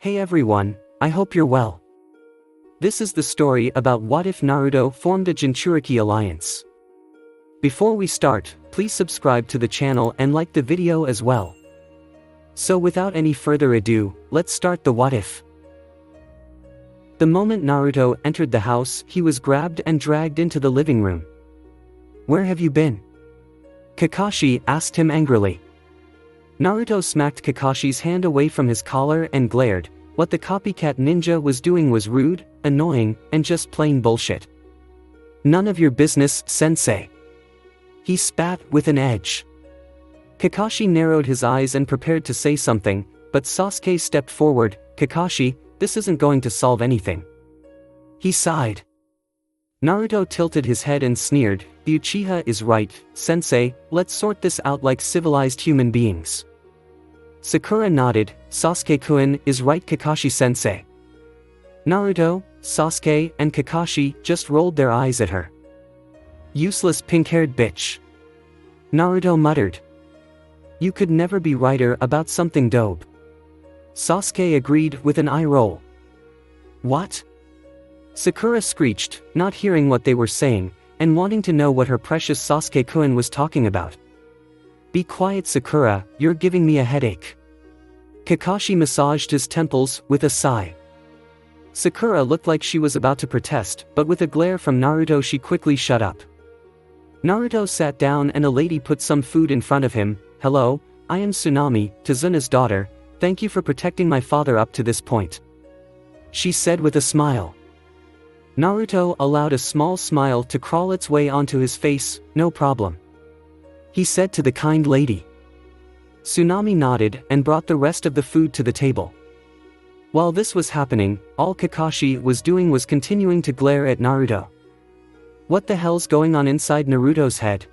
Hey everyone, I hope you're well. This is the story about what if Naruto formed a Jinchuuriki Alliance. Before we start, please subscribe to the channel and like the video as well. So without any further ado, let's start the what if. The moment Naruto entered the house, he was grabbed and dragged into the living room. Where have you been? Kakashi asked him angrily. Naruto smacked Kakashi's hand away from his collar and glared. What the copycat ninja was doing was rude, annoying, and just plain bullshit. None of your business, sensei. He spat with an edge. Kakashi narrowed his eyes and prepared to say something, but Sasuke stepped forward. Kakashi, this isn't going to solve anything. He sighed. Naruto tilted his head and sneered, the Uchiha is right, sensei, let's sort this out like civilized human beings. Sakura nodded, Sasuke-kun is right Kakashi-sensei. Naruto, Sasuke, and Kakashi just rolled their eyes at her. Useless pink-haired bitch. Naruto muttered. You could never be righter about something dope. Sasuke agreed with an eye roll. What? Sakura screeched, not hearing what they were saying, and wanting to know what her precious Sasuke-kun was talking about. Be quiet Sakura, you're giving me a headache. Kakashi massaged his temples with a sigh. Sakura looked like she was about to protest, but with a glare from Naruto she quickly shut up. Naruto sat down and a lady put some food in front of him. Hello, I am Tsunami, Tazuna's daughter, thank you for protecting my father up to this point. She said with a smile. Naruto allowed a small smile to crawl its way onto his face, no problem. He said to the kind lady. Tsunami nodded and brought the rest of the food to the table. While this was happening, all Kakashi was doing was continuing to glare at Naruto. What the hell's going on inside Naruto's head?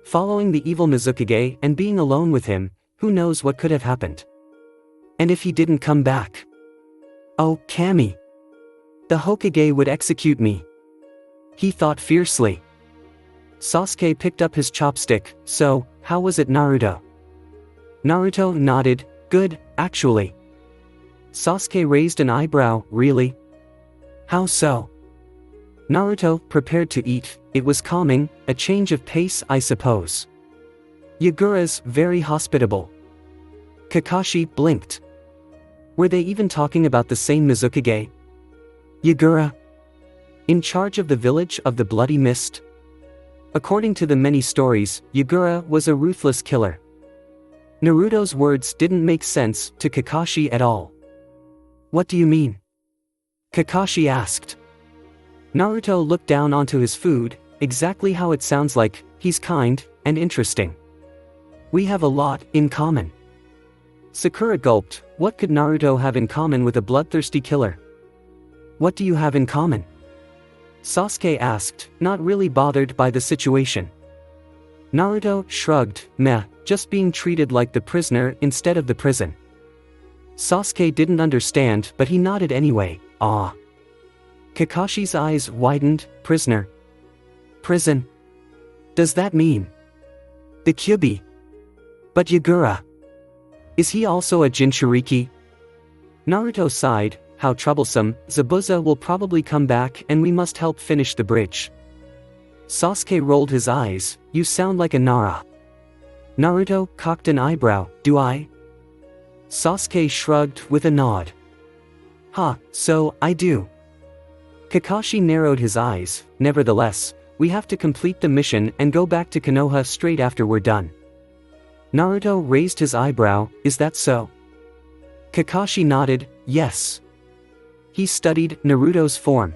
Following the evil Mizukage and being alone with him, who knows what could have happened? And if he didn't come back? Oh, Kami! The Hokage would execute me. He thought fiercely. Sasuke picked up his chopstick, so, how was it Naruto? Naruto nodded, good, actually. Sasuke raised an eyebrow, really? How so? Naruto prepared to eat, it was calming, a change of pace I suppose. Yagura's very hospitable. Kakashi blinked. Were they even talking about the same Mizukage? Yagura? In charge of the village of the Bloody Mist? According to the many stories, Yagura was a ruthless killer. Naruto's words didn't make sense to Kakashi at all. What do you mean? Kakashi asked. Naruto looked down onto his food, exactly how it sounds like, he's kind, and interesting. We have a lot in common. Sakura gulped, what could Naruto have in common with a bloodthirsty killer? What do you have in common? Sasuke asked, not really bothered by the situation. Naruto shrugged, meh, just being treated like the prisoner instead of the prison. Sasuke didn't understand but he nodded anyway, ah. Kakashi's eyes widened, prisoner. Prison? Does that mean? The Kyuubi? But Yagura? Is he also a Jinchuriki? Naruto sighed, how troublesome, Zabuza will probably come back and we must help finish the bridge. Sasuke rolled his eyes, you sound like a Nara. Naruto cocked an eyebrow, do I? Sasuke shrugged with a nod. So, I do. Kakashi narrowed his eyes, nevertheless, we have to complete the mission and go back to Konoha straight after we're done. Naruto raised his eyebrow, is that so? Kakashi nodded, yes. He studied Naruto's form.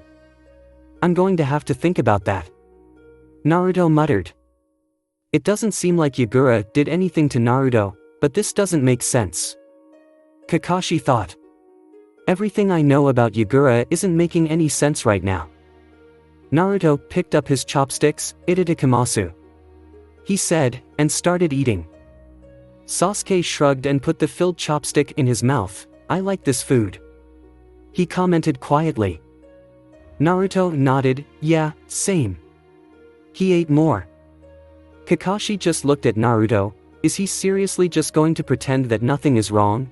I'm going to have to think about that. Naruto muttered. It doesn't seem like Yagura did anything to Naruto, but this doesn't make sense. Kakashi thought. Everything I know about Yagura isn't making any sense right now. Naruto picked up his chopsticks, itadakimasu. He said, and started eating. Sasuke shrugged and put the filled chopstick in his mouth, I like this food. He commented quietly. Naruto nodded, yeah, same. He ate more. Kakashi just looked at Naruto, is he seriously just going to pretend that nothing is wrong?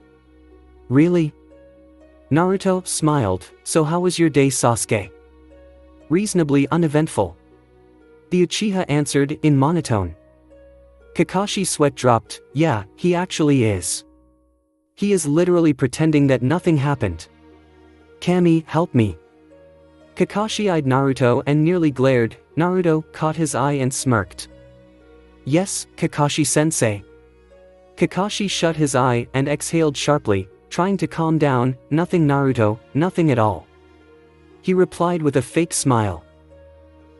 Really? Naruto smiled, so how was your day, Sasuke? Reasonably uneventful. The Uchiha answered in monotone. Kakashi's sweat dropped. Yeah, he actually is. He is literally pretending that nothing happened. Kami, help me. Kakashi eyed Naruto and nearly glared. Naruto caught his eye and smirked. Yes, Kakashi-sensei. Kakashi shut his eye and exhaled sharply, trying to calm down. Nothing, Naruto, nothing at all. He replied with a fake smile.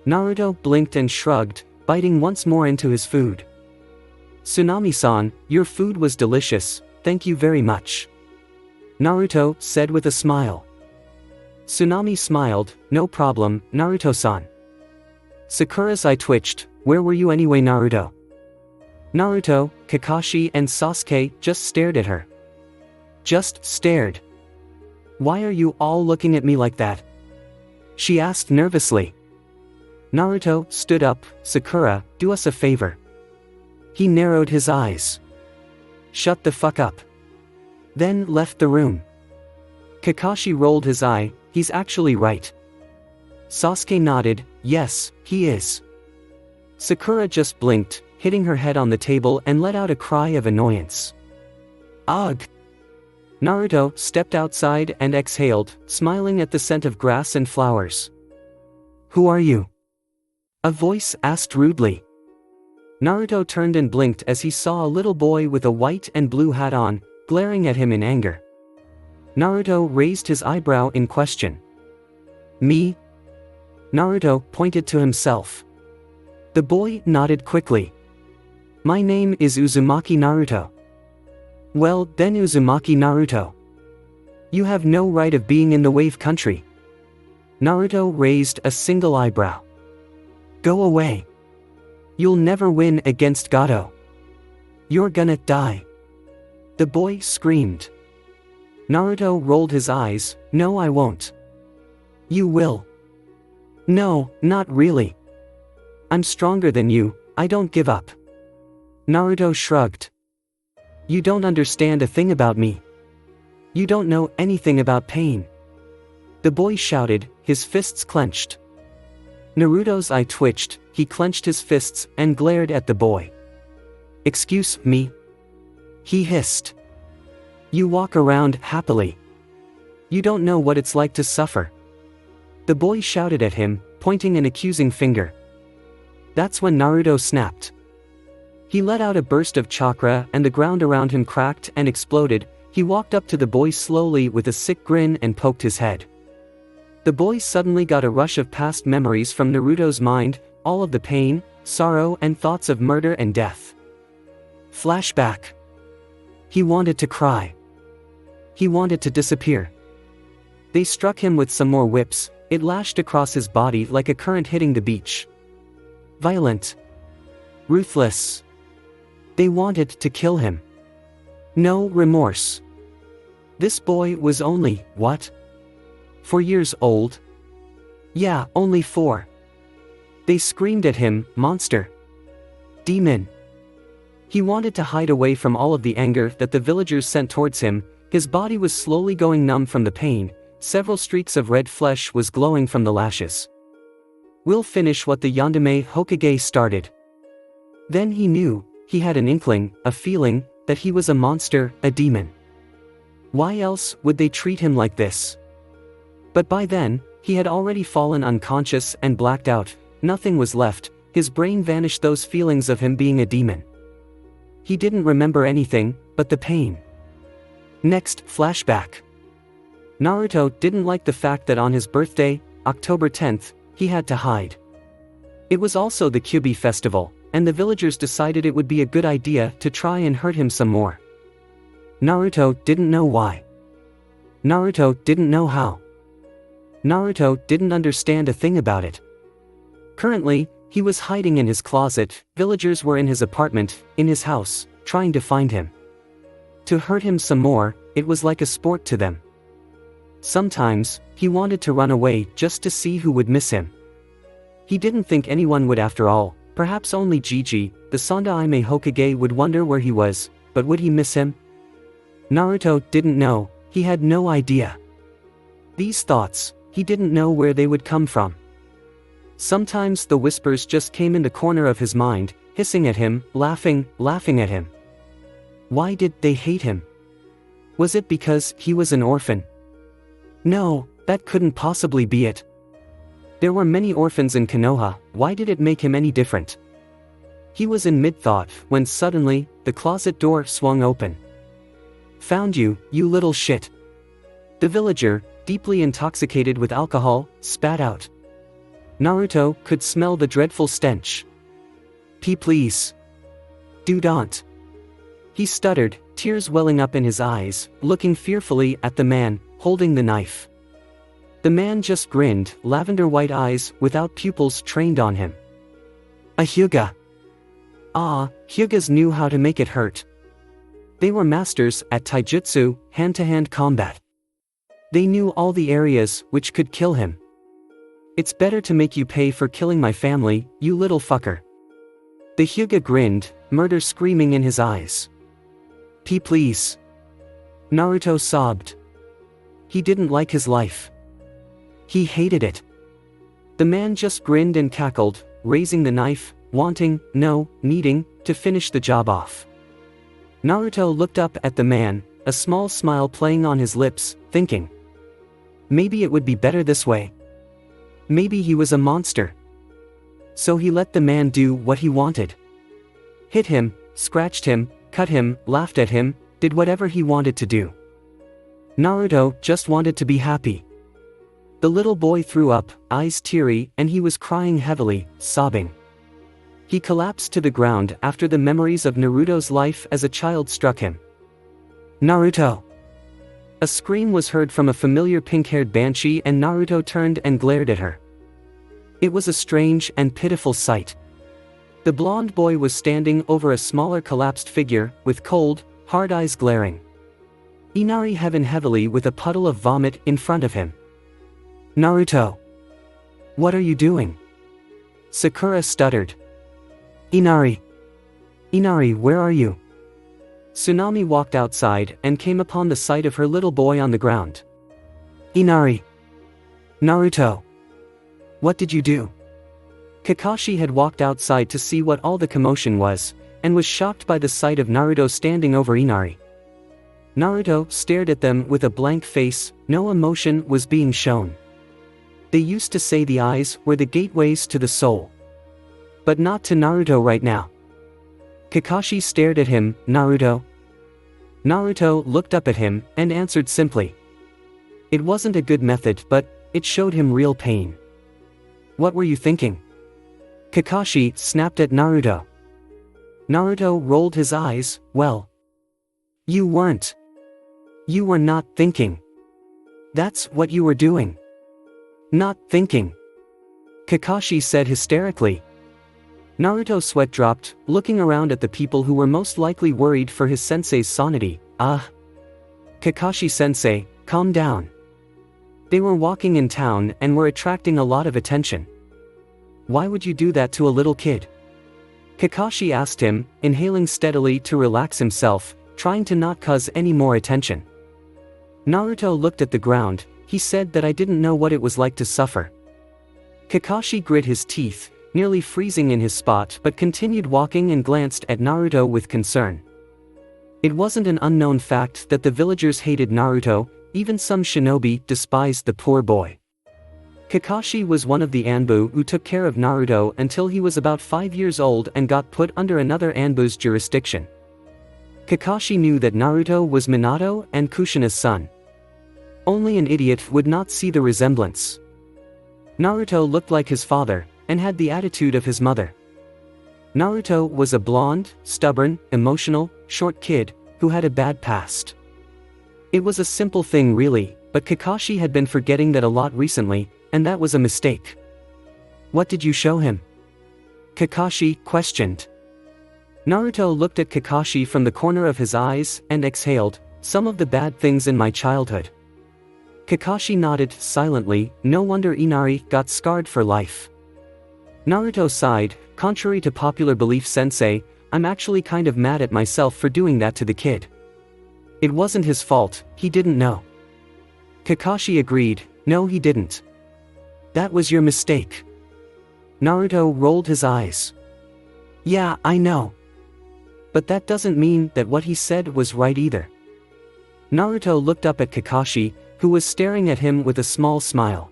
Naruto blinked and shrugged, biting once more into his food. Tsunami-san, your food was delicious, thank you very much. Naruto said with a smile. Tsunami smiled, no problem, Naruto-san. Sakura's eye twitched, where were you anyway, Naruto? Naruto, Kakashi and Sasuke just stared at her. Just stared. Why are you all looking at me like that? She asked nervously. Naruto stood up. Sakura, do us a favor. He narrowed his eyes. Shut the fuck up. Then left the room. Kakashi rolled his eye, he's actually right. Sasuke nodded, yes, he is. Sakura just blinked, hitting her head on the table and let out a cry of annoyance. Ugh! Naruto stepped outside and exhaled, smiling at the scent of grass and flowers. Who are you? A voice asked rudely. Naruto turned and blinked as he saw a little boy with a white and blue hat on, glaring at him in anger. Naruto raised his eyebrow in question. Me? Naruto pointed to himself. The boy nodded quickly. My name is Uzumaki Naruto. Well, then Uzumaki Naruto. You have no right of being in the wave country. Naruto raised a single eyebrow. Go away. You'll never win against Gato. You're gonna die. The boy screamed. Naruto rolled his eyes, no I won't. You will. No, not really. I'm stronger than you, I don't give up. Naruto shrugged. You don't understand a thing about me. You don't know anything about pain. The boy shouted, his fists clenched. Naruto's eye twitched, he clenched his fists and glared at the boy. Excuse me? He hissed. You walk around happily. You don't know what it's like to suffer. The boy shouted at him, pointing an accusing finger. That's when Naruto snapped. He let out a burst of chakra and the ground around him cracked and exploded. He walked up to the boy slowly with a sick grin and poked his head. The boy suddenly got a rush of past memories from Naruto's mind, all of the pain, sorrow and thoughts of murder and death. Flashback. He wanted to cry. He wanted to disappear. They struck him with some more whips, it lashed across his body like a current hitting the beach. Violent. Ruthless. They wanted to kill him. No remorse. This boy was only, what? 4 years old? Yeah, only 4. They screamed at him, monster. Demon. He wanted to hide away from all of the anger that the villagers sent towards him. His body was slowly going numb from the pain, several streaks of red flesh was glowing from the lashes. We'll finish what the Yandere Hokage started. Then he knew, he had an inkling, a feeling, that he was a monster, a demon. Why else would they treat him like this? But by then, he had already fallen unconscious and blacked out, nothing was left, his brain vanished those feelings of him being a demon. He didn't remember anything, but the pain. Next, flashback. Naruto didn't like the fact that on his birthday, October 10th, he had to hide. It was also the Kyuubi festival, and the villagers decided it would be a good idea to try and hurt him some more. Naruto didn't know why. Naruto didn't know how. Naruto didn't understand a thing about it. Currently, he was hiding in his closet, villagers were in his apartment, in his house, trying to find him. To hurt him some more, it was like a sport to them. Sometimes, he wanted to run away just to see who would miss him. He didn't think anyone would after all, perhaps only Jiji, the Sandaime Hokage would wonder where he was, but would he miss him? Naruto didn't know, he had no idea. These thoughts, he didn't know where they would come from. Sometimes the whispers just came in the corner of his mind, hissing at him, laughing at him. Why did they hate him? Was it because he was an orphan? No, that couldn't possibly be it. There were many orphans in Konoha, why did it make him any different? He was in mid-thought when suddenly, the closet door swung open. Found you, you little shit. The villager, deeply intoxicated with alcohol, spat out. Naruto could smell the dreadful stench. Please. Do don't. He stuttered, tears welling up in his eyes, looking fearfully at the man, holding the knife. The man just grinned, lavender-white eyes without pupils trained on him. A Hyuga. Ah, Hyugas knew how to make it hurt. They were masters at taijutsu, hand-to-hand combat. They knew all the areas which could kill him. It's better to make you pay for killing my family, you little fucker. The Hyuga grinned, murder screaming in his eyes. Please. Naruto sobbed. He didn't like his life. He hated it. The man just grinned and cackled, raising the knife, needing, to finish the job off. Naruto looked up at the man, a small smile playing on his lips, thinking. Maybe it would be better this way. Maybe he was a monster. So he let the man do what he wanted. Hit him, scratched him, cut him, laughed at him, did whatever he wanted to do. Naruto just wanted to be happy. The little boy threw up, eyes teary, and he was crying heavily, sobbing. He collapsed to the ground after the memories of Naruto's life as a child struck him. Naruto! A scream was heard from a familiar pink-haired banshee and Naruto turned and glared at her. It was a strange and pitiful sight. The blonde boy was standing over a smaller collapsed figure, with cold, hard eyes glaring. Inari heaved heavily with a puddle of vomit in front of him. Naruto! What are you doing? Sakura stuttered. Inari! Inari, where are you? Tsunami walked outside and came upon the sight of her little boy on the ground. Inari! Naruto! What did you do? Kakashi had walked outside to see what all the commotion was, and was shocked by the sight of Naruto standing over Inari. Naruto stared at them with a blank face, no emotion was being shown. They used to say the eyes were the gateways to the soul. But not to Naruto right now. Kakashi stared at him, Naruto. Naruto looked up at him, and answered simply. It wasn't a good method but, it showed him real pain. What were you thinking? Kakashi snapped at Naruto. Naruto rolled his eyes, well. You weren't. You were not thinking. That's what you were doing. Not thinking. Kakashi said hysterically. Naruto's sweat dropped, looking around at the people who were most likely worried for his sensei's sanity. Kakashi-sensei, calm down. They were walking in town and were attracting a lot of attention. Why would you do that to a little kid? Kakashi asked him, inhaling steadily to relax himself, trying to not cause any more attention. Naruto looked at the ground, he said that I didn't know what it was like to suffer. Kakashi grit his teeth, nearly freezing in his spot but continued walking and glanced at Naruto with concern. It wasn't an unknown fact that the villagers hated Naruto, even some shinobi despised the poor boy. Kakashi was one of the Anbu who took care of Naruto until he was about 5 years old and got put under another Anbu's jurisdiction. Kakashi knew that Naruto was Minato and Kushina's son. Only an idiot would not see the resemblance. Naruto looked like his father, and had the attitude of his mother. Naruto was a blonde, stubborn, emotional, short kid, who had a bad past. It was a simple thing really, but Kakashi had been forgetting that a lot recently, and that was a mistake. What did you show him? Kakashi questioned. Naruto looked at Kakashi from the corner of his eyes and exhaled, some of the bad things in my childhood. Kakashi nodded silently, no wonder Inari got scarred for life. Naruto sighed, contrary to popular belief sensei, I'm actually kind of mad at myself for doing that to the kid. It wasn't his fault, he didn't know. Kakashi agreed, No, he didn't. That was your mistake. Naruto rolled his eyes. Yeah, I know. But that doesn't mean that what he said was right either. Naruto looked up at Kakashi, who was staring at him with a small smile.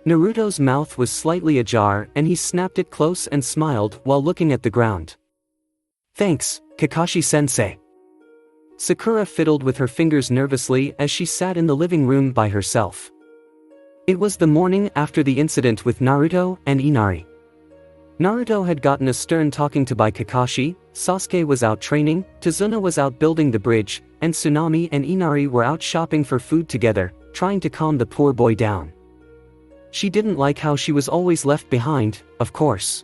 Naruto's mouth was slightly ajar and he snapped it close and smiled while looking at the ground. Thanks, Kakashi-sensei. Sakura fiddled with her fingers nervously as she sat in the living room by herself. It was the morning after the incident with Naruto and Inari. Naruto had gotten a stern talking to by Kakashi, Sasuke was out training, Tazuna was out building the bridge, and Tsunami and Inari were out shopping for food together, trying to calm the poor boy down. She didn't like how she was always left behind, of course.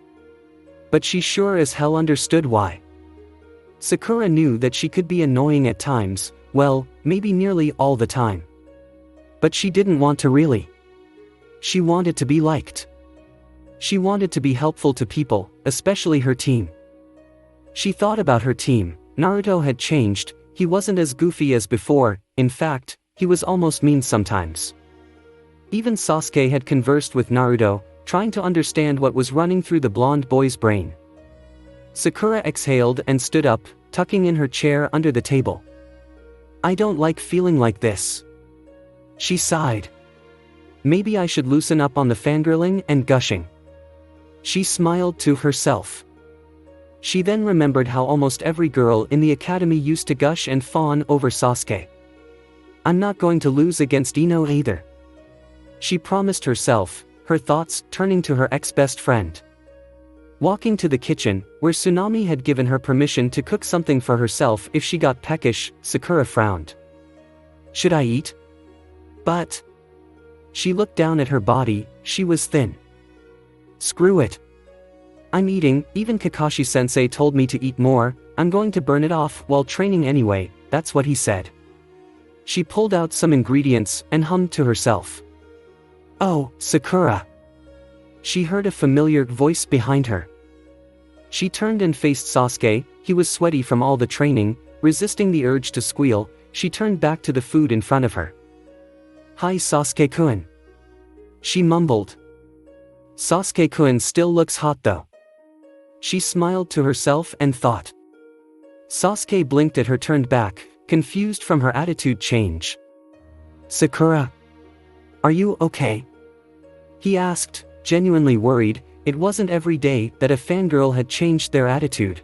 But she sure as hell understood why. Sakura knew that she could be annoying at times, well, maybe nearly all the time. But she didn't want to really. She wanted to be liked. She wanted to be helpful to people, especially her team. She thought about her team. Naruto had changed, he wasn't as goofy as before, in fact, he was almost mean sometimes. Even Sasuke had conversed with Naruto, trying to understand what was running through the blonde boy's brain. Sakura exhaled and stood up, tucking in her chair under the table. I don't like feeling like this. She sighed. Maybe I should loosen up on the fangirling and gushing. She smiled to herself. She then remembered how almost every girl in the academy used to gush and fawn over Sasuke. I'm not going to lose against Ino either. She promised herself, her thoughts turning to her ex-best friend. Walking to the kitchen, where Tsunami had given her permission to cook something for herself if she got peckish, Sakura frowned. Should I eat? But... She looked down at her body, she was thin. Screw it. I'm eating, even Kakashi-sensei told me to eat more, I'm going to burn it off while training anyway, that's what he said. She pulled out some ingredients and hummed to herself. Oh, Sakura. She heard a familiar voice behind her. She turned and faced Sasuke, he was sweaty from all the training, resisting the urge to squeal, she turned back to the food in front of her. Hi Sasuke-kun. She mumbled. Sasuke-kun still looks hot though. She smiled to herself and thought. Sasuke blinked at her, turned back, confused from her attitude change. Sakura. Are you okay? He asked, genuinely worried. It wasn't every day that a fangirl had changed their attitude.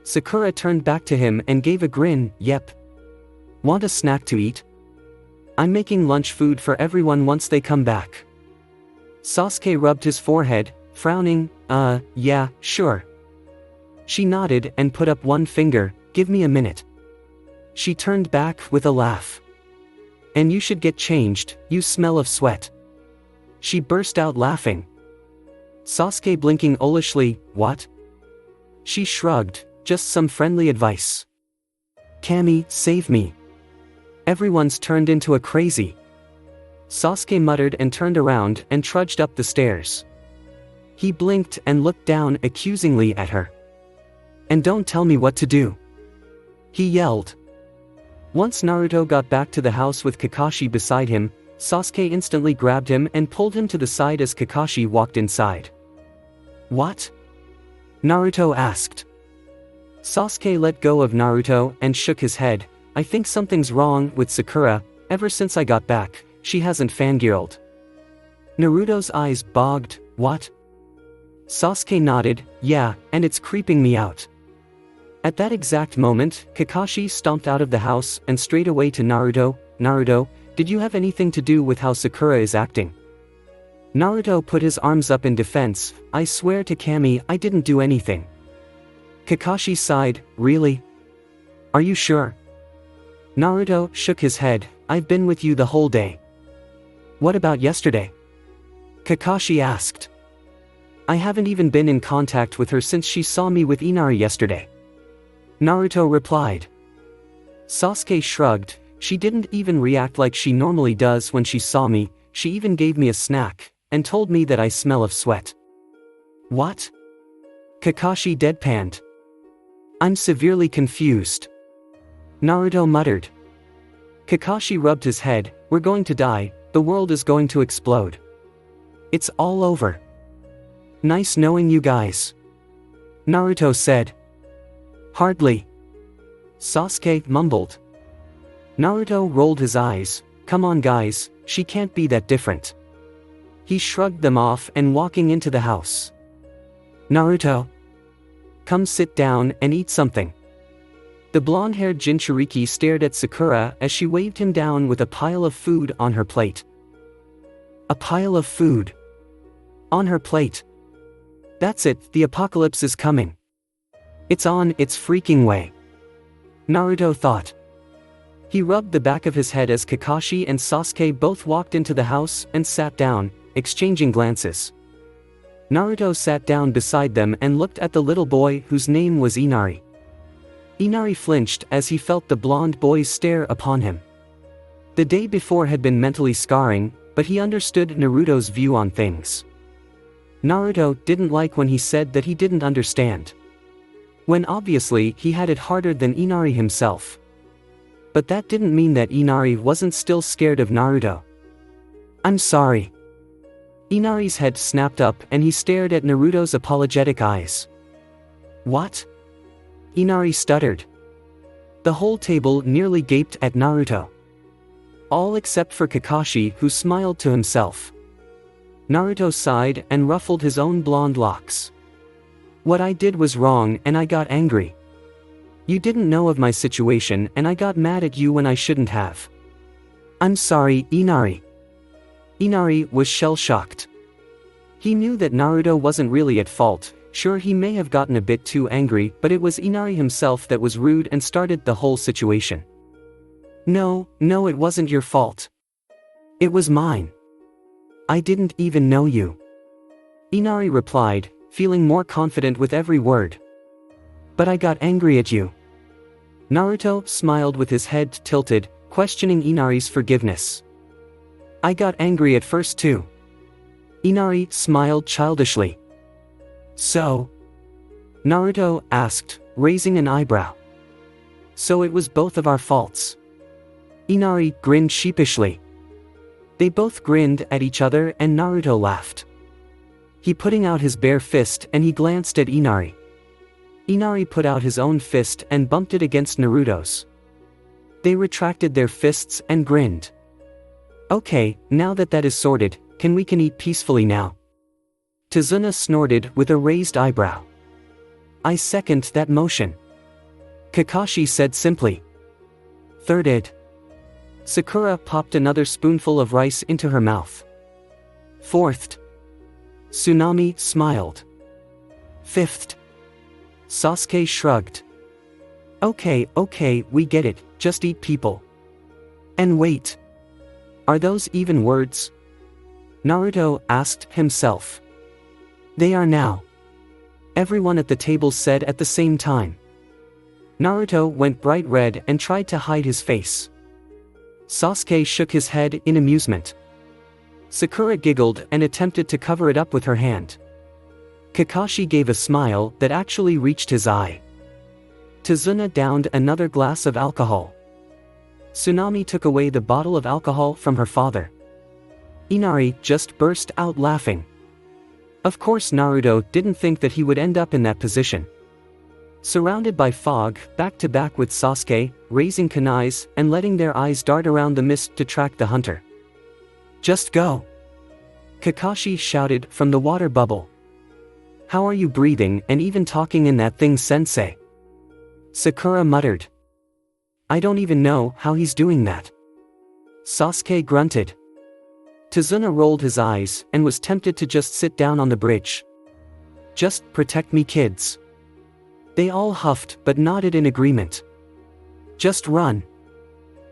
Sakura turned back to him and gave a grin, yep. Want a snack to eat? I'm making lunch food for everyone once they come back. Sasuke rubbed his forehead, frowning, yeah, sure. She nodded and put up one finger, give me a minute. She turned back with a laugh. And you should get changed, you smell of sweat. She burst out laughing. Sasuke blinking owlishly, what? She shrugged, just some friendly advice. Kami, save me. Everyone's turned into a crazy. Sasuke muttered and turned around and trudged up the stairs. He blinked and looked down accusingly at her. And don't tell me what to do. He yelled. Once Naruto got back to the house with Kakashi beside him, Sasuke instantly grabbed him and pulled him to the side as Kakashi walked inside. What? Naruto asked. Sasuke let go of Naruto and shook his head. I think something's wrong with Sakura, ever since I got back, she hasn't fangirled. Naruto's eyes bogged, what? Sasuke nodded, yeah, and it's creeping me out. At that exact moment, Kakashi stomped out of the house and straight away to Naruto. Naruto, did you have anything to do with how Sakura is acting? Naruto put his arms up in defense, I swear to Kami I didn't do anything. Kakashi sighed, really? Are you sure? Naruto shook his head, I've been with you the whole day. What about yesterday? Kakashi asked. I haven't even been in contact with her since she saw me with Inari yesterday. Naruto replied. Sasuke shrugged, she didn't even react like she normally does when she saw me, she even gave me a snack, and told me that I smell of sweat. What? Kakashi deadpanned. I'm severely confused. Naruto muttered. Kakashi rubbed his head, we're going to die, The world is going to explode. It's all over. Nice knowing you guys. Naruto said. Hardly. Sasuke mumbled. Naruto rolled his eyes. Come on guys, she can't be that different. He shrugged them off and walking into the house. Naruto. Come sit down and eat something. The blonde-haired Jinchuriki stared at Sakura as she waved him down with a pile of food on her plate. A pile of food. On her plate. That's it, the apocalypse is coming. It's on its freaking way. Naruto thought. He rubbed the back of his head as Kakashi and Sasuke both walked into the house and sat down, exchanging glances. Naruto sat down beside them and looked at the little boy whose name was Inari. Inari flinched as he felt the blonde boy's stare upon him. The day before had been mentally scarring, but he understood Naruto's view on things. Naruto didn't like when he said that he didn't understand. When obviously he had it harder than Inari himself. But that didn't mean that Inari wasn't still scared of Naruto. I'm sorry. Inari's head snapped up and he stared at Naruto's apologetic eyes. What? Inari stuttered. The whole table nearly gaped at Naruto. All except for Kakashi, who smiled to himself. Naruto sighed and ruffled his own blonde locks. What I did was wrong and I got angry. You didn't know of my situation and I got mad at you when I shouldn't have. I'm sorry, Inari. Inari was shell-shocked. He knew that Naruto wasn't really at fault. Sure, he may have gotten a bit too angry, but it was Inari himself that was rude and started the whole situation. No, it wasn't your fault. It was mine. I didn't even know you. Inari replied, feeling more confident with every word. But I got angry at you. Naruto smiled with his head tilted, questioning Inari's forgiveness. I got angry at first too. Inari smiled childishly. So? Naruto asked, raising an eyebrow. So it was both of our faults. Inari grinned sheepishly. They both grinned at each other and Naruto laughed. He putting out his bare fist and he glanced at Inari. Inari put out his own fist and bumped it against Naruto's. They retracted their fists and grinned. Okay, now that is sorted, can eat peacefully now? Tazuna snorted with a raised eyebrow. I second that motion. Kakashi said simply. Thirded. Sakura popped another spoonful of rice into her mouth. Fourth. Tsunami smiled. Fifth. Sasuke shrugged. Okay, we get it, just eat people. And wait. Are those even words? Naruto asked himself. They are now. Everyone at the table said at the same time. Naruto went bright red and tried to hide his face. Sasuke shook his head in amusement. Sakura giggled and attempted to cover it up with her hand. Kakashi gave a smile that actually reached his eye. Tazuna downed another glass of alcohol. Tsunami took away the bottle of alcohol from her father. Inari just burst out laughing. Of course Naruto didn't think that he would end up in that position. Surrounded by fog, back to back with Sasuke, raising kunais and letting their eyes dart around the mist to track the hunter. Just go! Kakashi shouted from the water bubble. How are you breathing and even talking in that thing, sensei? Sakura muttered. I don't even know how he's doing that. Sasuke grunted. Tazuna rolled his eyes and was tempted to just sit down on the bridge. Just protect me, kids. They all huffed but nodded in agreement. Just run.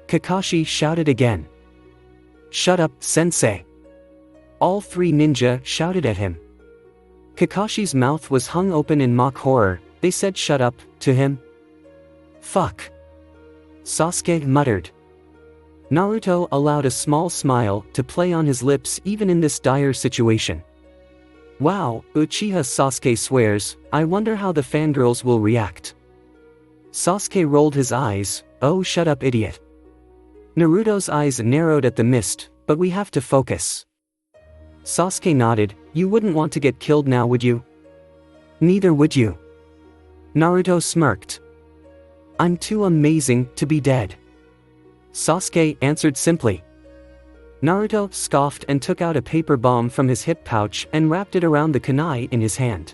Kakashi shouted again. Shut up, sensei. All three ninja shouted at him. Kakashi's mouth was hung open in mock horror. They said shut up to him. Fuck. Sasuke muttered. Naruto allowed a small smile to play on his lips even in this dire situation. Wow, Uchiha Sasuke swears, I wonder how the fangirls will react. Sasuke rolled his eyes, oh shut up idiot. Naruto's eyes narrowed at the mist, but we have to focus. Sasuke nodded. You wouldn't want to get killed now, would you? Neither would you. Naruto smirked. I'm too amazing to be dead. Sasuke answered simply. Naruto scoffed and took out a paper bomb from his hip pouch and wrapped it around the kunai in his hand.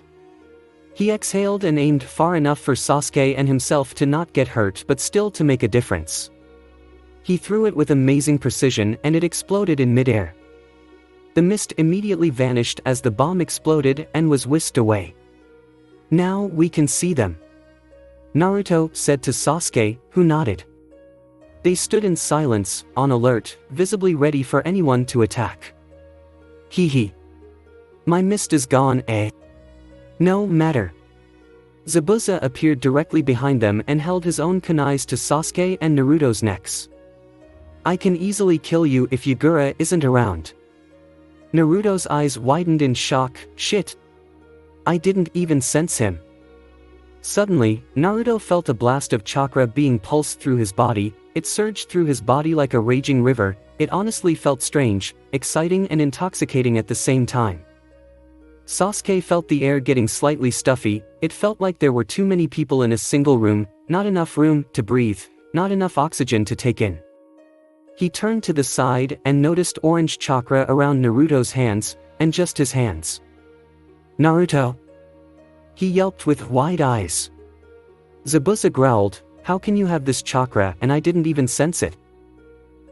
He exhaled and aimed far enough for Sasuke and himself to not get hurt but still to make a difference. He threw it with amazing precision and it exploded in midair. The mist immediately vanished as the bomb exploded and was whisked away. Now we can see them, Naruto said to Sasuke, who nodded. They stood in silence, on alert, visibly ready for anyone to attack. Hee. My mist is gone, eh? No matter. Zabuza appeared directly behind them and held his own kunais to Sasuke and Naruto's necks. I can easily kill you if Yagura isn't around. Naruto's eyes widened in shock. Shit. I didn't even sense him. Suddenly, Naruto felt a blast of chakra being pulsed through his body. It surged through his body like a raging river. It honestly felt strange, exciting and intoxicating at the same time. Sasuke felt the air getting slightly stuffy. It felt like there were too many people in a single room, not enough room to breathe, not enough oxygen to take in. He turned to the side and noticed orange chakra around Naruto's hands, and just his hands. Naruto! He yelped with wide eyes. Zabuza growled, how can you have this chakra and I didn't even sense it?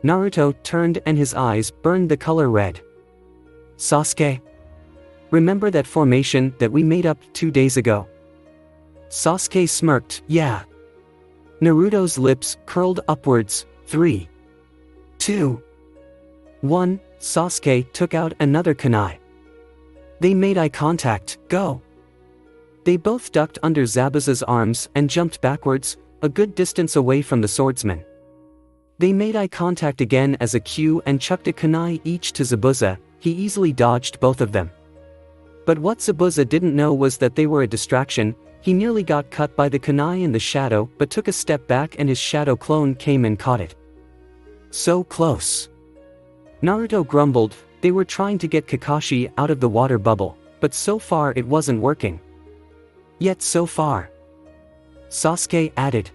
Naruto turned and his eyes burned the color red. Sasuke? Remember that formation that we made up 2 days ago? Sasuke smirked, yeah. Naruto's lips curled upwards. 3, 2, 1, Sasuke took out another kunai. They made eye contact. Go! They both ducked under Zabuza's arms and jumped backwards, a good distance away from the swordsman. They made eye contact again as a cue and chucked a kunai each to Zabuza. He easily dodged both of them. But what Zabuza didn't know was that they were a distraction. He nearly got cut by the kunai in the shadow but took a step back and his shadow clone came and caught it. So close. Naruto grumbled. They were trying to get Kakashi out of the water bubble, but so far it wasn't working. Yet so far. Sasuke added.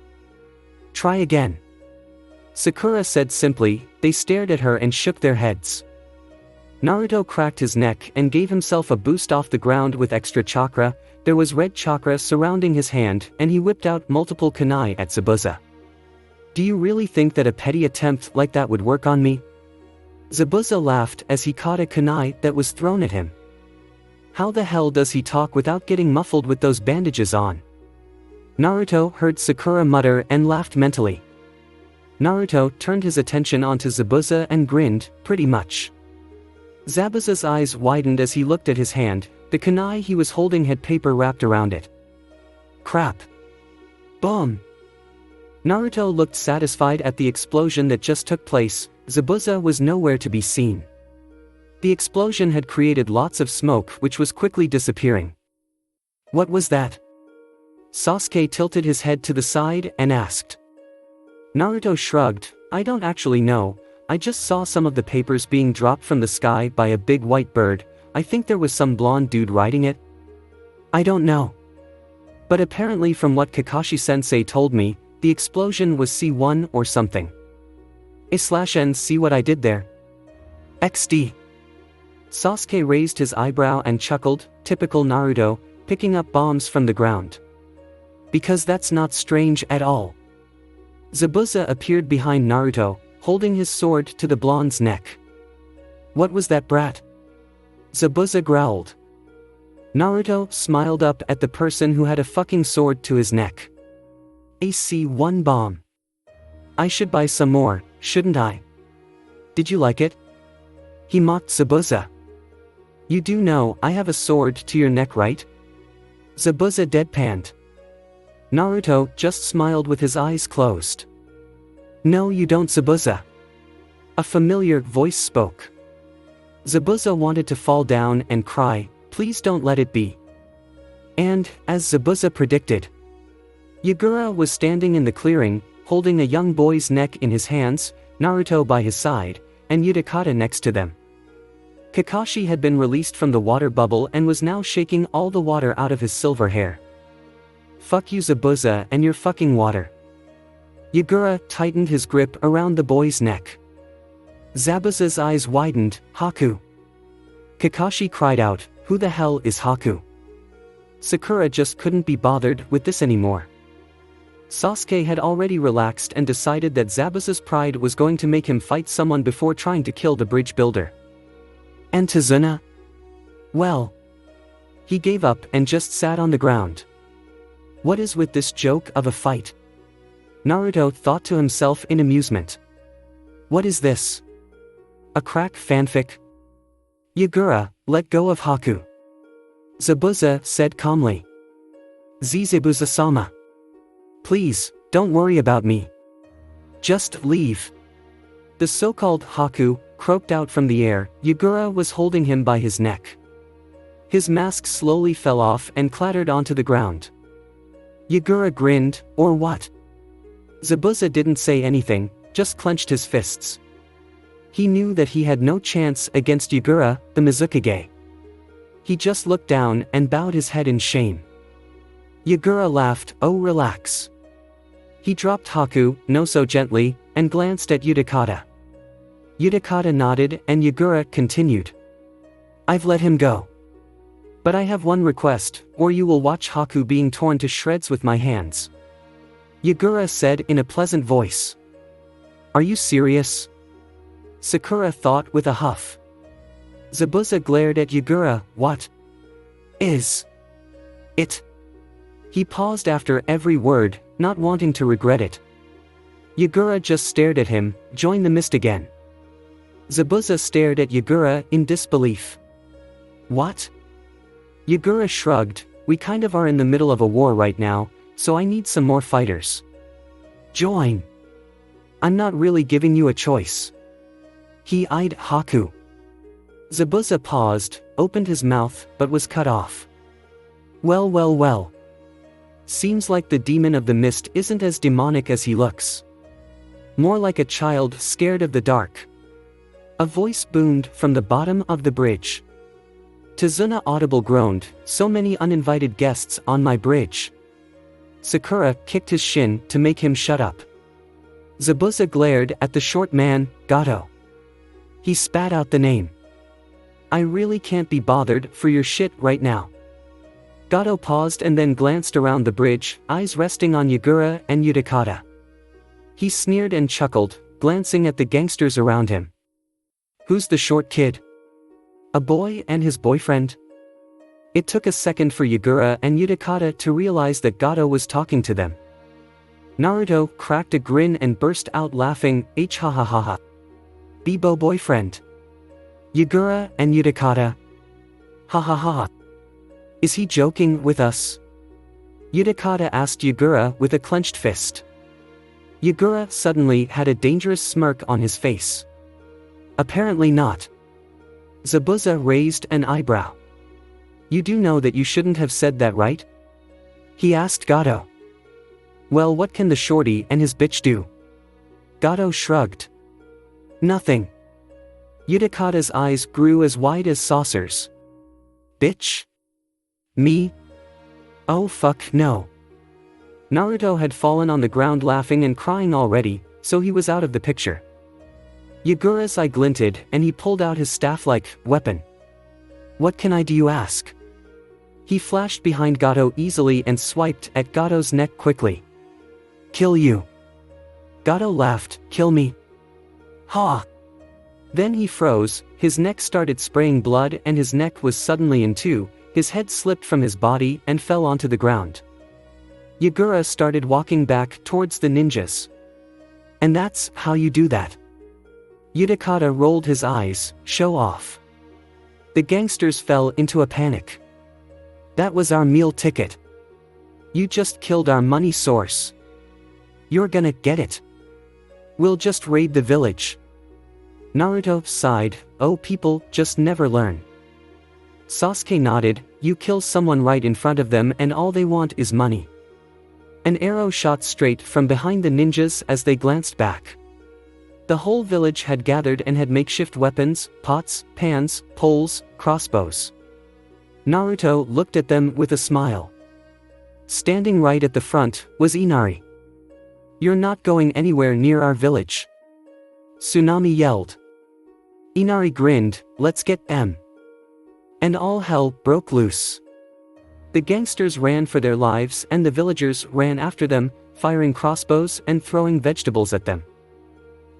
Try again. Sakura said simply. They stared at her and shook their heads. Naruto cracked his neck and gave himself a boost off the ground with extra chakra. There was red chakra surrounding his hand and he whipped out multiple kunai at Zabuza. Do you really think that a petty attempt like that would work on me? Zabuza laughed as he caught a kunai that was thrown at him. How the hell does he talk without getting muffled with those bandages on? Naruto heard Sakura mutter and laughed mentally. Naruto turned his attention onto Zabuza and grinned, pretty much. Zabuza's eyes widened as he looked at his hand. The kunai he was holding had paper wrapped around it. Crap. Boom. Naruto looked satisfied at the explosion that just took place. Zabuza was nowhere to be seen. The explosion had created lots of smoke which was quickly disappearing. What was that? Sasuke tilted his head to the side and asked. Naruto shrugged, I don't actually know. I just saw some of the papers being dropped from the sky by a big white bird. I think there was some blonde dude riding it. I don't know. But apparently from what Kakashi-sensei told me, the explosion was C1 or something. A/N see what I did there? XD. Sasuke raised his eyebrow and chuckled, typical Naruto, picking up bombs from the ground. Because that's not strange at all. Zabuza appeared behind Naruto, holding his sword to the blonde's neck. What was that brat? Zabuza growled. Naruto smiled up at the person who had a fucking sword to his neck. A C1 bomb. I should buy some more, shouldn't I? Did you like it? He mocked Zabuza. You do know I have a sword to your neck, right? Zabuza deadpanned. Naruto just smiled with his eyes closed. No you don't, Zabuza. A familiar voice spoke. Zabuza wanted to fall down and cry, please don't let it be. And, as Zabuza predicted, Yagura was standing in the clearing, holding a young boy's neck in his hands, Naruto by his side. and Utakata next to them. Kakashi had been released from the water bubble and was now shaking all the water out of his silver hair. "Fuck you Zabuza and your fucking water." Yagura tightened his grip around the boy's neck. Zabuza's eyes widened. "Haku." Kakashi cried out, "Who the hell is Haku?" Sakura just couldn't be bothered with this anymore. Sasuke had already relaxed and decided that Zabuza's pride was going to make him fight someone before trying to kill the bridge builder. And Tazuna? Well, he gave up and just sat on the ground. What is with this joke of a fight? Naruto thought to himself in amusement. What is this? A crack fanfic? Yagura, let go of Haku. Zabuza said calmly. Zabuza-sama. Please, don't worry about me. Just leave. The so-called Haku croaked out from the air. Yagura was holding him by his neck. His mask slowly fell off and clattered onto the ground. Yagura grinned, or what? Zabuza didn't say anything, just clenched his fists. He knew that he had no chance against Yagura, the Mizukage. He just looked down and bowed his head in shame. Yagura laughed, "Oh relax." He dropped Haku, no so gently, and glanced at Utakata. Utakata nodded and Yagura continued. "I've let him go. But I have one request, or you will watch Haku being torn to shreds with my hands." Yagura said in a pleasant voice. "Are you serious?" Sakura thought with a huff. Zabuza glared at Yagura. "What is it?" He paused after every word, not wanting to regret it. Yagura just stared at him, "Join the mist again." Zabuza stared at Yagura in disbelief. "What?" Yagura shrugged, "We kind of are in the middle of a war right now, so I need some more fighters. Join. I'm not really giving you a choice." He eyed Haku. Zabuza paused, opened his mouth, but was cut off. Well. Seems like the demon of the mist isn't as demonic as he looks. More like a child scared of the dark. A voice boomed from the bottom of the bridge. Tazuna audible groaned, "So many uninvited guests on my bridge." Sakura kicked his shin to make him shut up. Zabuza glared at the short man, "Gato." He spat out the name. "I really can't be bothered for your shit right now." Gato paused and then glanced around the bridge, eyes resting on Yagura and Utakata. He sneered and chuckled, glancing at the gangsters around him. "Who's the short kid? A boy and his boyfriend?" It took a second for Yagura and Utakata to realize that Gato was talking to them. Naruto cracked a grin and burst out laughing, ha ha ha ha. Bibo boyfriend. Yagura and Utakata. Ha ha ha ha. Is he joking with us? Utakata asked Yagura with a clenched fist. Yagura suddenly had a dangerous smirk on his face. Apparently not. Zabuza raised an eyebrow. "You do know that you shouldn't have said that, right?" he asked Gato. "Well, what can the shorty and his bitch do?" Gato shrugged. "Nothing." Utakata's eyes grew as wide as saucers. "Bitch? Me? Oh fuck no." Naruto had fallen on the ground laughing and crying already, so he was out of the picture. Yagura's eye glinted and he pulled out his staff-like weapon. "What can I do, you ask?" He flashed behind Gato easily and swiped at Gato's neck quickly. "Kill you." Gato laughed, "Kill me? Ha!" Then he froze, his neck started spraying blood and his neck was suddenly in two, his head slipped from his body and fell onto the ground. Yagura started walking back towards the ninjas. "And that's how you do that?" Utakata rolled his eyes, "Show off." The gangsters fell into a panic. "That was our meal ticket. You just killed our money source. You're gonna get it. We'll just raid the village." Naruto sighed, "Oh, people just never learn." Sasuke nodded, "You kill someone right in front of them and all they want is money." An arrow shot straight from behind the ninjas as they glanced back. The whole village had gathered and had makeshift weapons, pots, pans, poles, crossbows. Naruto looked at them with a smile. Standing right at the front was Inari. "You're not going anywhere near our village," Tsunami yelled. Inari grinned, "Let's get M." And all hell broke loose. The gangsters ran for their lives and the villagers ran after them, firing crossbows and throwing vegetables at them.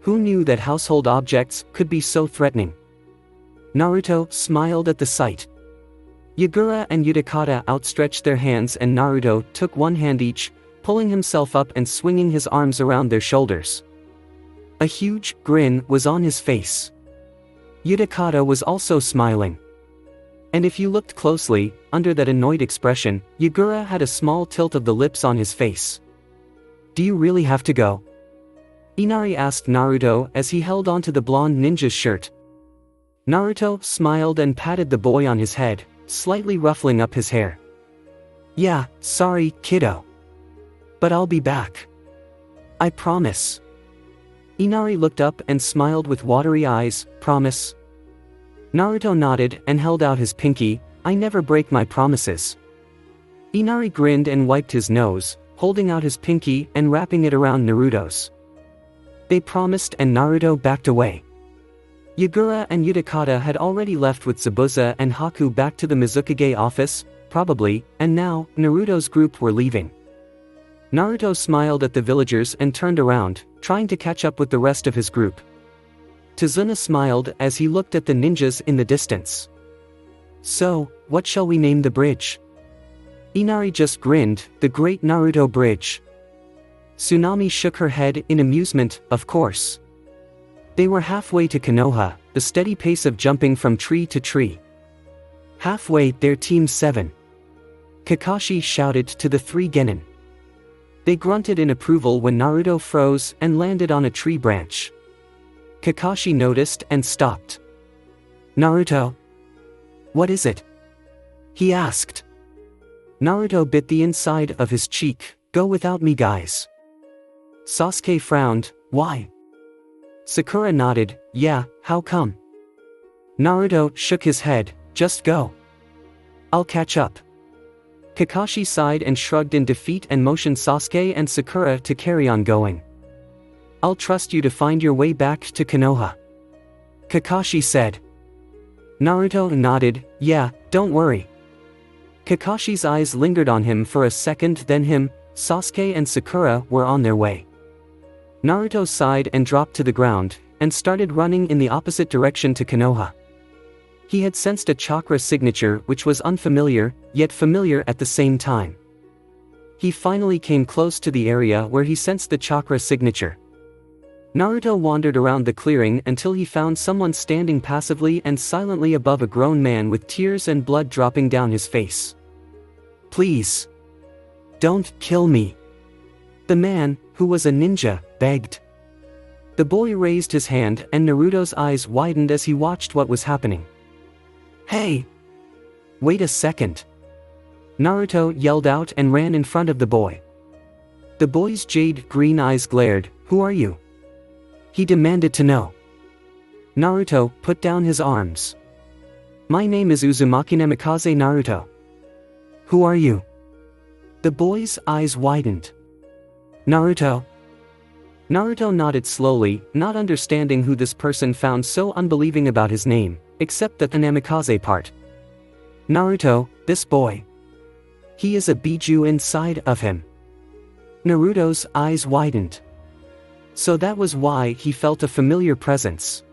Who knew that household objects could be so threatening? Naruto smiled at the sight. Yagura and Utakata outstretched their hands and Naruto took one hand each, pulling himself up and swinging his arms around their shoulders. A huge grin was on his face. Utakata was also smiling. And if you looked closely, under that annoyed expression, Yagura had a small tilt of the lips on his face. "Do you really have to go?" Inari asked Naruto as he held onto the blonde ninja's shirt. Naruto smiled and patted the boy on his head, slightly ruffling up his hair. "Yeah, sorry, kiddo. But I'll be back. I promise." Inari looked up and smiled with watery eyes, "Promise?" Naruto nodded and held out his pinky, "I never break my promises." Inari grinned and wiped his nose, holding out his pinky and wrapping it around Naruto's. They promised and Naruto backed away. Yagura and Utakata had already left with Zabuza and Haku back to the Mizukage office, probably, and now, Naruto's group were leaving. Naruto smiled at the villagers and turned around, trying to catch up with the rest of his group. Tazuna smiled as he looked at the ninjas in the distance. "So, what shall we name the bridge?" Inari just grinned, "The Great Naruto Bridge." Tsunami shook her head in amusement, "Of course." They were halfway to Konoha, the steady pace of jumping from tree to tree. Halfway, their Team 7. Kakashi shouted to the three genin. They grunted in approval when Naruto froze and landed on a tree branch. Kakashi noticed and stopped. "Naruto? What is it?" he asked. Naruto bit the inside of his cheek, "Go without me, guys." Sasuke frowned, "Why?" Sakura nodded, "Yeah, how come?" Naruto shook his head, "Just go. I'll catch up." Kakashi sighed and shrugged in defeat and motioned Sasuke and Sakura to carry on going. "I'll trust you to find your way back to Konoha," Kakashi said. Naruto nodded, "Yeah, don't worry." Kakashi's eyes lingered on him for a second, then him, Sasuke and Sakura were on their way. Naruto sighed and dropped to the ground, and started running in the opposite direction to Konoha. He had sensed a chakra signature which was unfamiliar, yet familiar at the same time. He finally came close to the area where he sensed the chakra signature. Naruto wandered around the clearing until he found someone standing passively and silently above a grown man with tears and blood dropping down his face. "Please. Don't kill me." The man, who was a ninja, begged. The boy raised his hand and Naruto's eyes widened as he watched what was happening. "Hey! Wait a second!" Naruto yelled out and ran in front of the boy. The boy's jade green eyes glared, "Who are you?" he demanded to know. Naruto put down his arms. "My name is Uzumaki Namikaze Naruto." "Who are you?" The boy's eyes widened. "Naruto." Naruto nodded slowly, not understanding who this person found so unbelieving about his name, except that the Namikaze part. "Naruto, this boy. He is a Biju inside of him." Naruto's eyes widened. So that was why he felt a familiar presence.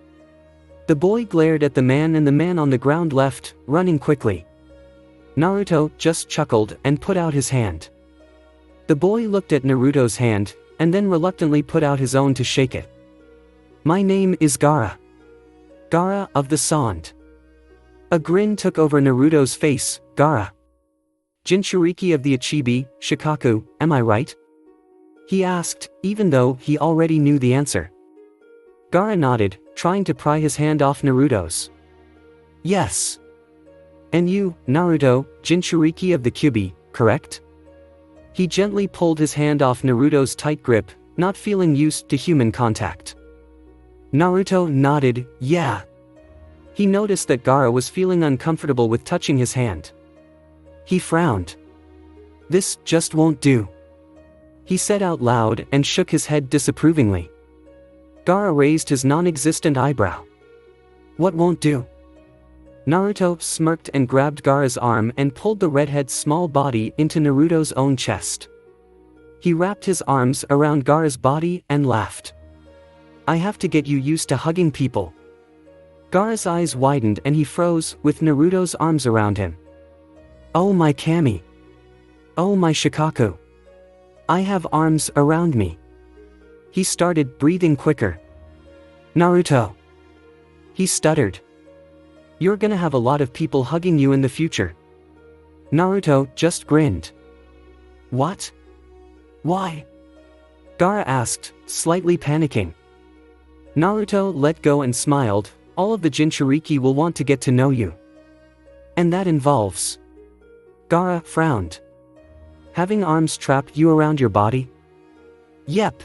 The boy glared at the man and the man on the ground left, running quickly. Naruto just chuckled and put out his hand. The boy looked at Naruto's hand, and then reluctantly put out his own to shake it. "My name is Gaara. Gaara of the Sand." A grin took over Naruto's face, "Gaara. Jinchuriki of the Ichibi, Shikaku, am I right?" he asked, even though he already knew the answer. Gaara nodded, trying to pry his hand off Naruto's. "Yes. And you, Naruto, Jinchuriki of the Kyuubi, correct?" He gently pulled his hand off Naruto's tight grip, not feeling used to human contact. Naruto nodded, yeah. He noticed that Gaara was feeling uncomfortable with touching his hand. He frowned. This just won't do, he said out loud and shook his head disapprovingly. Gaara raised his non-existent eyebrow. What won't do? Naruto smirked and grabbed Gaara's arm and pulled the redhead's small body into Naruto's own chest. He wrapped his arms around Gaara's body and laughed. I have to get you used to hugging people. Gaara's eyes widened and he froze with Naruto's arms around him. Oh my Kami. Oh my Shikaku. I have arms around me. He started breathing quicker. Naruto. He stuttered. You're gonna have a lot of people hugging you in the future. Naruto just grinned. What? Why? Gaara asked, slightly panicking. Naruto let go and smiled. All of the Jinchuriki will want to get to know you. And that involves. Gaara frowned. Having arms trap you around your body? Yep.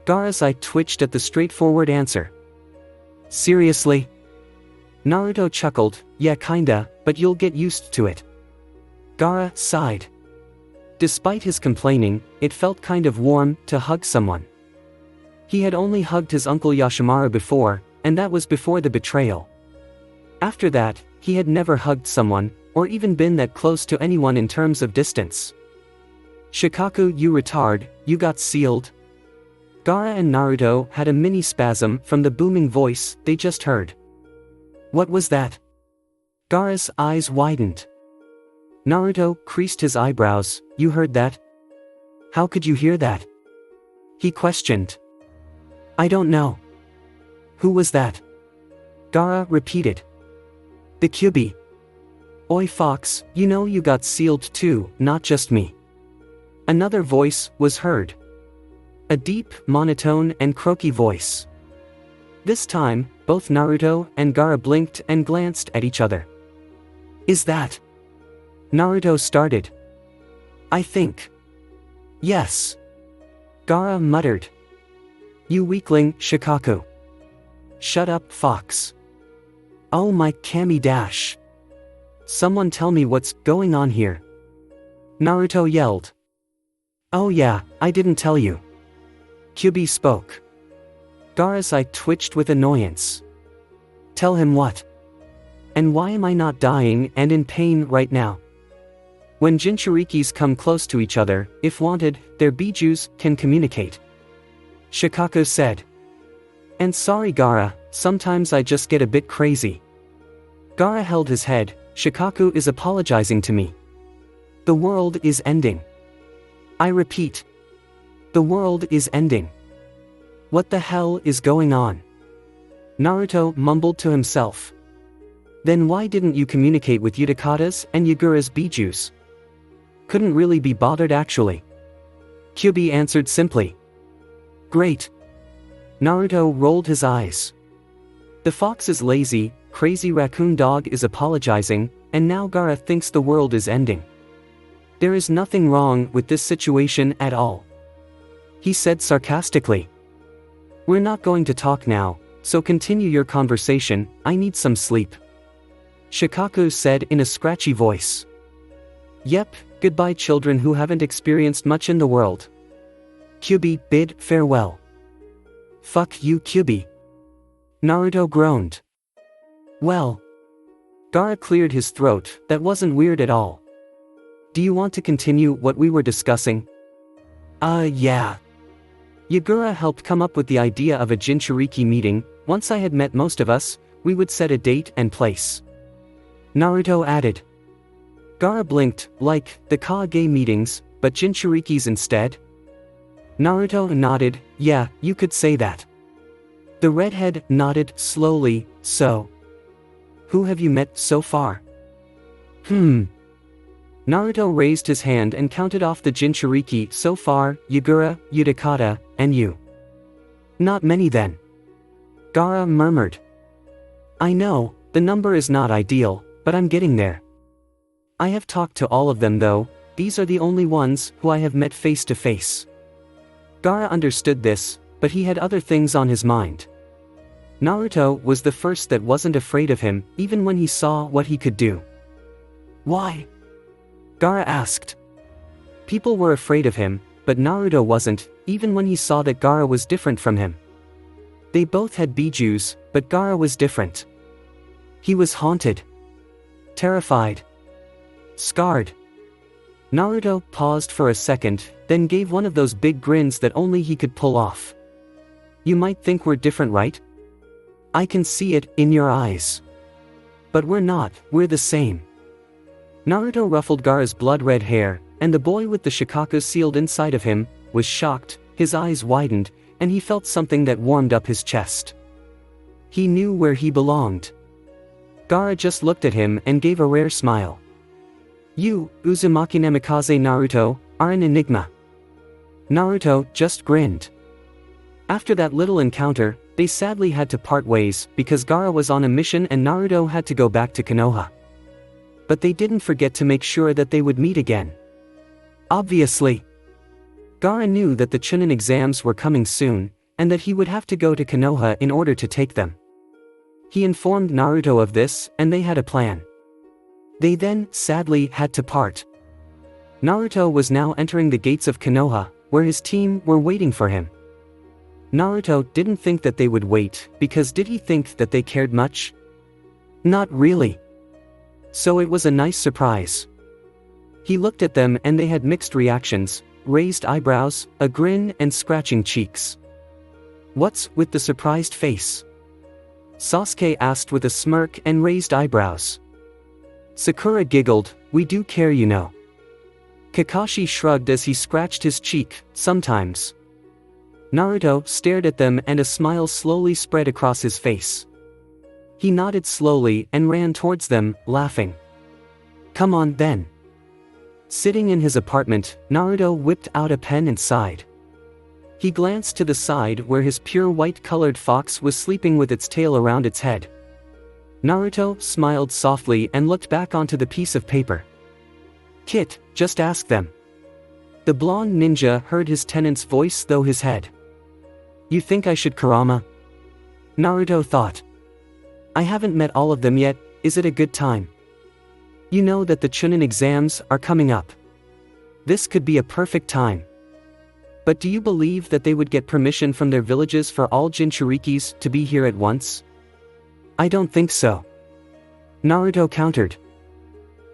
Gaara's eye twitched at the straightforward answer. Seriously? Naruto chuckled, yeah kinda, but you'll get used to it. Gaara sighed. Despite his complaining, it felt kind of warm to hug someone. He had only hugged his uncle Yashimaru before, and that was before the betrayal. After that, he had never hugged someone, or even been that close to anyone in terms of distance. Shikaku, you retard, you got sealed? Gaara and Naruto had a mini spasm from the booming voice they just heard. What was that? Gaara's eyes widened. Naruto creased his eyebrows, you heard that? How could you hear that? He questioned. I don't know. Who was that? Gaara repeated. The Kyuubi. Oi Fox, you know you got sealed too, not just me. Another voice was heard. A deep, monotone and croaky voice. This time, both Naruto and Gaara blinked and glanced at each other. Is that? Naruto started. I think. Yes. Gaara muttered. You weakling, Shikaku. Shut up, Fox. Oh my Kami dash. Someone tell me what's going on here. Naruto yelled. Oh yeah, I didn't tell you. Kyuubi spoke. Gaara's eye twitched with annoyance. Tell him what? And why am I not dying and in pain right now? When Jinchurikis come close to each other, if wanted, their bijus can communicate. Shikaku said. And sorry Gaara, sometimes I just get a bit crazy. Gaara held his head, Shikaku is apologizing to me. The world is ending. I repeat. The world is ending. What the hell is going on? Naruto mumbled to himself. Then why didn't you communicate with Utakata's and Yagura's bijus? Couldn't really be bothered actually. Kyuubi answered simply. Great. Naruto rolled his eyes. The fox is lazy, crazy raccoon dog is apologizing, and now Gaara thinks the world is ending. There is nothing wrong with this situation at all. He said sarcastically. We're not going to talk now, so continue your conversation, I need some sleep. Shikaku said in a scratchy voice. Yep, goodbye children who haven't experienced much in the world. Kyuubi bid farewell. Fuck you Kyuubi. Naruto groaned. Well. Gaara cleared his throat, that wasn't weird at all. Do you want to continue what we were discussing? Yeah. Yagura helped come up with the idea of a Jinchuriki meeting. Once I had met most of us, we would set a date and place. Naruto added. Gaara blinked, like, the Kage meetings, but Jinchurikis instead? Naruto nodded, yeah, you could say that. The redhead nodded slowly, so. Who have you met so far? Naruto raised his hand and counted off the Jinchuriki so far, Yagura, Utakata, and you. Not many then. Gaara murmured. I know, the number is not ideal, but I'm getting there. I have talked to all of them though, these are the only ones who I have met face to face. Gaara understood this, but he had other things on his mind. Naruto was the first that wasn't afraid of him, even when he saw what he could do. Why? Gaara asked. People were afraid of him, but Naruto wasn't, even when he saw that Gaara was different from him. They both had bijus, but Gaara was different. He was haunted. Terrified. Scarred. Naruto paused for a second, then gave one of those big grins that only he could pull off. You might think we're different, right? I can see it in your eyes. But we're not, we're the same. Naruto ruffled Gaara's blood-red hair, and the boy with the Shikaku sealed inside of him was shocked, his eyes widened, and he felt something that warmed up his chest. He knew where he belonged. Gaara just looked at him and gave a rare smile. You, Uzumaki Namikaze Naruto, are an enigma. Naruto just grinned. After that little encounter, they sadly had to part ways because Gaara was on a mission and Naruto had to go back to Konoha. But they didn't forget to make sure that they would meet again. Obviously. Gaara knew that the Chunin exams were coming soon, and that he would have to go to Konoha in order to take them. He informed Naruto of this, and they had a plan. They then, sadly, had to part. Naruto was now entering the gates of Konoha, where his team were waiting for him. Naruto didn't think that they would wait, because did he think that they cared much? Not really. So it was a nice surprise. He looked at them and they had mixed reactions, raised eyebrows, a grin and scratching cheeks. What's with the surprised face? Sasuke asked with a smirk and raised eyebrows. Sakura giggled, we do care, you know. Kakashi shrugged as he scratched his cheek, sometimes. Naruto stared at them and a smile slowly spread across his face. He nodded slowly and ran towards them, laughing. Come on then. Sitting in his apartment, Naruto whipped out a pen and sighed. He glanced to the side where his pure white-colored fox was sleeping with its tail around its head. Naruto smiled softly and looked back onto the piece of paper. Kit, just ask them. The blonde ninja heard his tenant's voice through his head. You think I should Kurama? Naruto thought. I haven't met all of them yet, is it a good time? You know that the Chunin exams are coming up. This could be a perfect time. But do you believe that they would get permission from their villages for all Jinchurikis to be here at once? I don't think so. Naruto countered.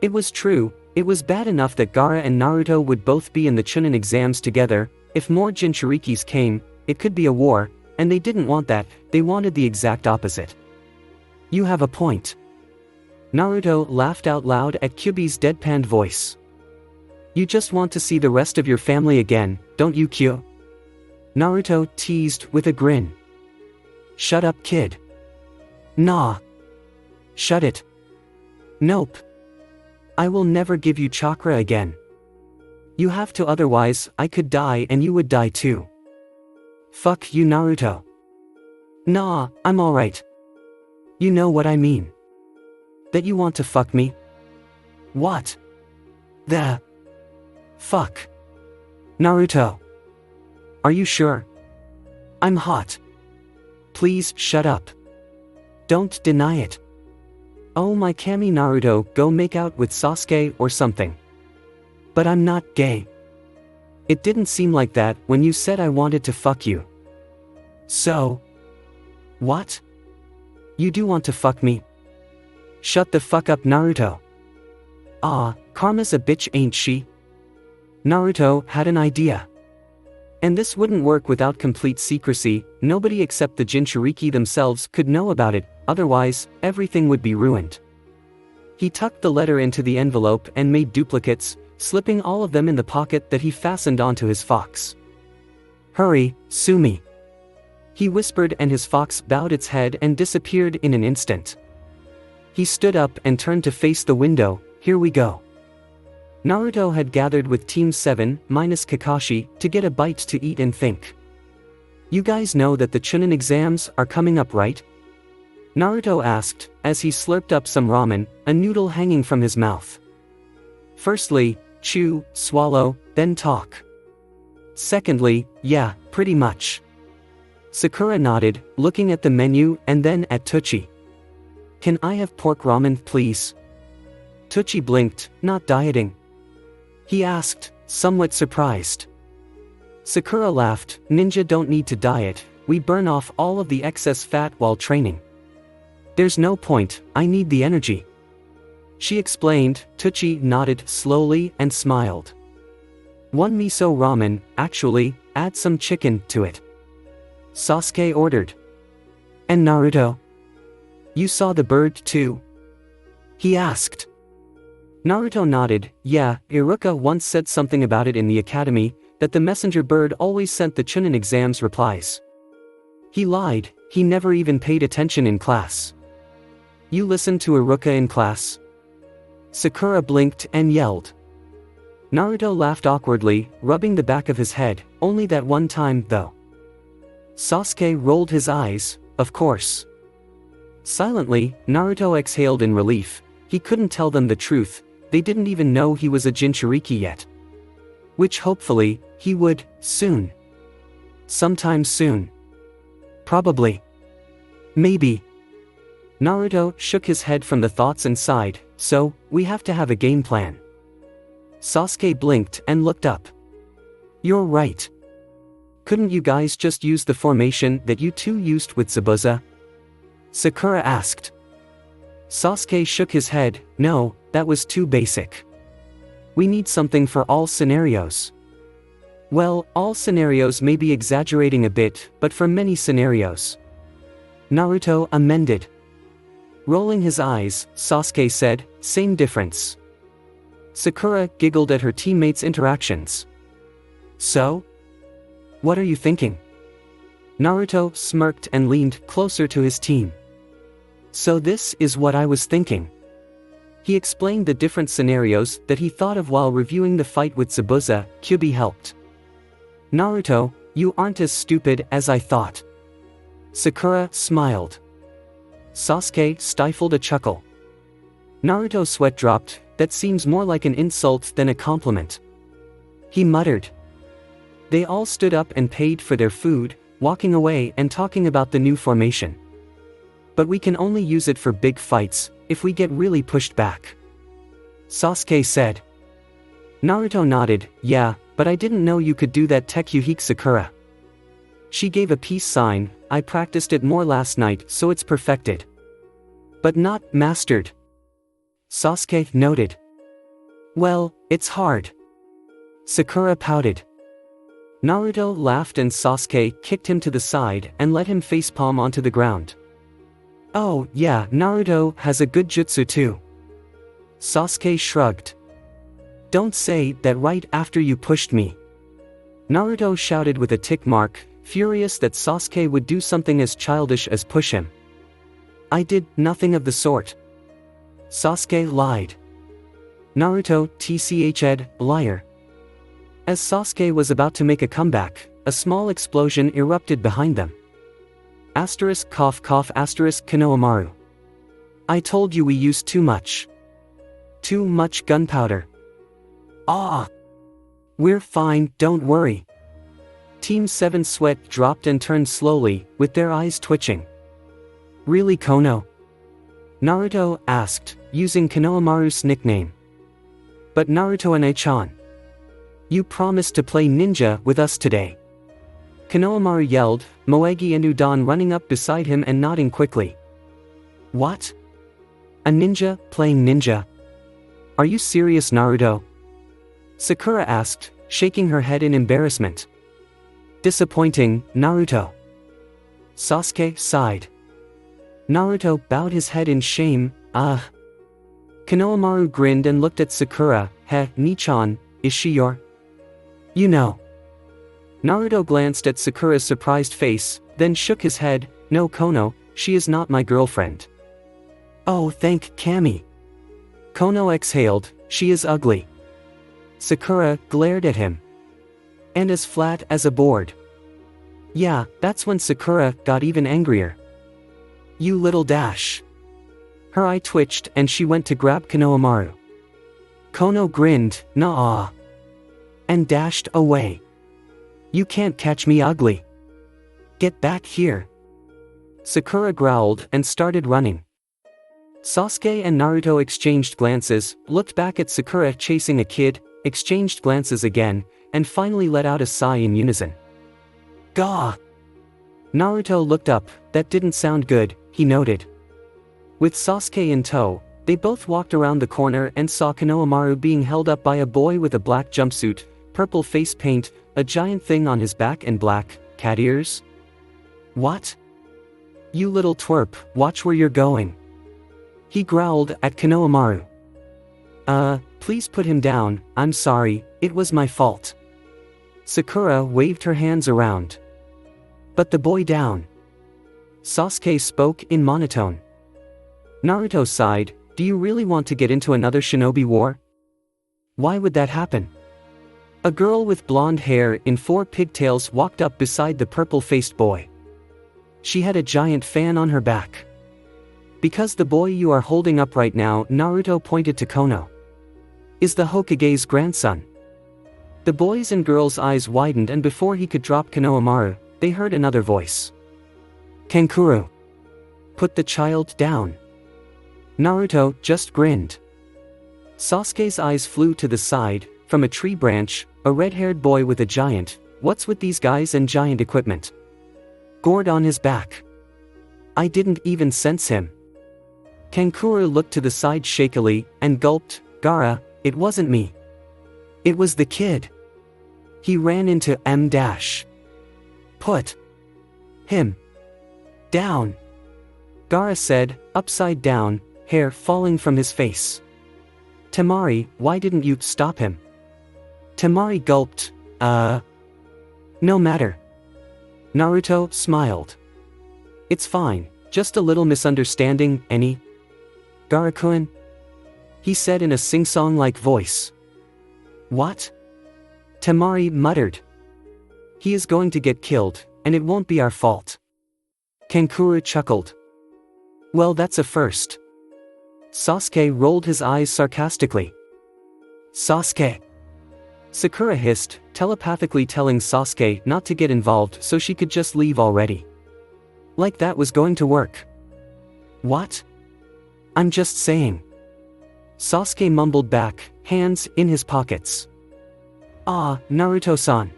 It was true, it was bad enough that Gaara and Naruto would both be in the Chunin exams together. If more Jinchurikis came, it could be a war, and they didn't want that, they wanted the exact opposite. You have a point. Naruto laughed out loud at Kyuubi's deadpanned voice. You just want to see the rest of your family again, don't you, Kyo? Naruto teased with a grin. Shut up, kid. Nah. Shut it. Nope. I will never give you chakra again. You have to, otherwise I could die and you would die too. Fuck you, Naruto. Nah, I'm alright. You know what I mean. That you want to fuck me? What? The fuck? Naruto. Are you sure? I'm hot. Please shut up. Don't deny it. Oh my Kami, Naruto, go make out with Sasuke or something. But I'm not gay. It didn't seem like that when you said I wanted to fuck you. So? What? You do want to fuck me? Shut the fuck up, Naruto. Ah, Karma's a bitch, ain't she? Naruto had an idea. And this wouldn't work without complete secrecy, nobody except the Jinchuriki themselves could know about it, otherwise, everything would be ruined. He tucked the letter into the envelope and made duplicates, slipping all of them in the pocket that he fastened onto his fox. Hurry, Sumi. He whispered and his fox bowed its head and disappeared in an instant. He stood up and turned to face the window, here we go. Naruto had gathered with Team 7, minus Kakashi, to get a bite to eat and think. You guys know that the Chunin exams are coming up, right? Naruto asked, as he slurped up some ramen, a noodle hanging from his mouth. Firstly, chew, swallow, then talk. Secondly, yeah, pretty much. Sakura nodded, looking at the menu and then at Teuchi. Can I have pork ramen, please? Teuchi blinked, not dieting. He asked, somewhat surprised. Sakura laughed, ninja don't need to diet, we burn off all of the excess fat while training. There's no point, I need the energy. She explained. Teuchi nodded slowly and smiled. One miso ramen, actually, add some chicken to it. Sasuke ordered. And Naruto? You saw the bird too? He asked. Naruto nodded. Yeah, Iruka once said something about it in the academy, that the messenger bird always sent the Chunin exams replies. He lied, he never even paid attention in class. You listened to Iruka in class? Sakura blinked and yelled. Naruto laughed awkwardly, rubbing the back of his head, only that one time though. Sasuke rolled his eyes, of course. Silently, Naruto exhaled in relief. He couldn't tell them the truth, they didn't even know he was a Jinchuriki yet. Which hopefully, he would, soon. Sometime soon. Probably. Maybe. Naruto shook his head from the thoughts and sighed, so, we have to have a game plan. Sasuke blinked and looked up. You're right. Couldn't you guys just use the formation that you two used with Zabuza? Sakura asked. Sasuke shook his head, no, that was too basic. We need something for all scenarios. Well, all scenarios may be exaggerating a bit, but for many scenarios. Naruto amended. Rolling his eyes, Sasuke said, same difference. Sakura giggled at her teammates' interactions. So? What are you thinking? Naruto smirked and leaned closer to his team. So this is what I was thinking. He explained the different scenarios that he thought of while reviewing the fight with Zabuza. Kyuubi helped. Naruto, you aren't as stupid as I thought. Sakura smiled. Sasuke stifled a chuckle. Naruto's sweat dropped, that seems more like an insult than a compliment. He muttered. They all stood up and paid for their food, walking away and talking about the new formation. But we can only use it for big fights, if we get really pushed back. Sasuke said. Naruto nodded, yeah, but I didn't know you could do that Tekuhiko Sakura. She gave a peace sign, I practiced it more last night so it's perfected. But not mastered. Sasuke noted. Well, it's hard. Sakura pouted. Naruto laughed and Sasuke kicked him to the side and let him facepalm onto the ground. Oh, yeah, Naruto has a good jutsu too. Sasuke shrugged. Don't say that right after you pushed me. Naruto shouted with a tick mark, furious that Sasuke would do something as childish as push him. I did nothing of the sort. Sasuke lied. Naruto tched, liar. As Sasuke was about to make a comeback, a small explosion erupted behind them. Asterisk cough cough asterisk Konohamaru. I told you we used too much. Too much gunpowder. Ah! We're fine, don't worry. Team 7's sweat dropped and turned slowly, with their eyes twitching. Really Kono? Naruto asked, using Konohamaru's nickname. But Naruto and you promised to play ninja with us today. Konohamaru yelled, Moegi and Udon running up beside him and nodding quickly. What? A ninja playing ninja? Are you serious, Naruto? Sakura asked, shaking her head in embarrassment. Disappointing, Naruto. Sasuke sighed. Naruto bowed his head in shame, Konohamaru grinned and looked at Sakura, Nichan, is she your? You know. Naruto glanced at Sakura's surprised face, then shook his head, no Kono, she is not my girlfriend. Oh thank Kami. Kono exhaled, she is ugly. Sakura glared at him. And as flat as a board. Yeah, that's when Sakura got even angrier. You little dash. Her eye twitched and she went to grab Konohamaru. Kono grinned, nah. And dashed away. You can't catch me ugly. Get back here! Sakura growled and started running. Sasuke and Naruto exchanged glances, looked back at Sakura chasing a kid, exchanged glances again, and finally let out a sigh in unison. Gah! Naruto looked up, that didn't sound good, he noted. With Sasuke in tow, they both walked around the corner and saw Konohamaru being held up by a boy with a black jumpsuit, purple face paint, a giant thing on his back and black, cat ears. What? You little twerp, watch where you're going. He growled at Konohamaru. Please put him down, I'm sorry, it was my fault. Sakura waved her hands around. But the boy down. Sasuke spoke in monotone. Naruto sighed, do you really want to get into another shinobi war? Why would that happen? A girl with blonde hair in 4 pigtails walked up beside the purple-faced boy. She had a giant fan on her back. Because the boy you are holding up right now, Naruto pointed to Kono, is the Hokage's grandson. The boys and girls' eyes widened, and before he could drop Konohamaru, they heard another voice. Kankuro! Put the child down. Naruto just grinned. Sasuke's eyes flew to the side, from a tree branch, a red-haired boy with a giant, what's with these guys and giant equipment? Gourd on his back. I didn't even sense him. Kankuro looked to the side shakily, and gulped, Gaara, it wasn't me. It was the kid. He ran into M-. Put him down. Gaara said, upside down, hair falling from his face. Temari, why didn't you stop him? Temari gulped, no matter. Naruto smiled. It's fine, just a little misunderstanding, any? Gaara-kun? He said in a sing-song-like voice. What? Temari muttered. He is going to get killed, and it won't be our fault. Kankuro chuckled. Well, that's a first. Sasuke rolled his eyes sarcastically. Sasuke! Sakura hissed, telepathically telling Sasuke not to get involved so she could just leave already. Like that was going to work. What? I'm just saying. Sasuke mumbled back, hands in his pockets. Ah, Naruto-san.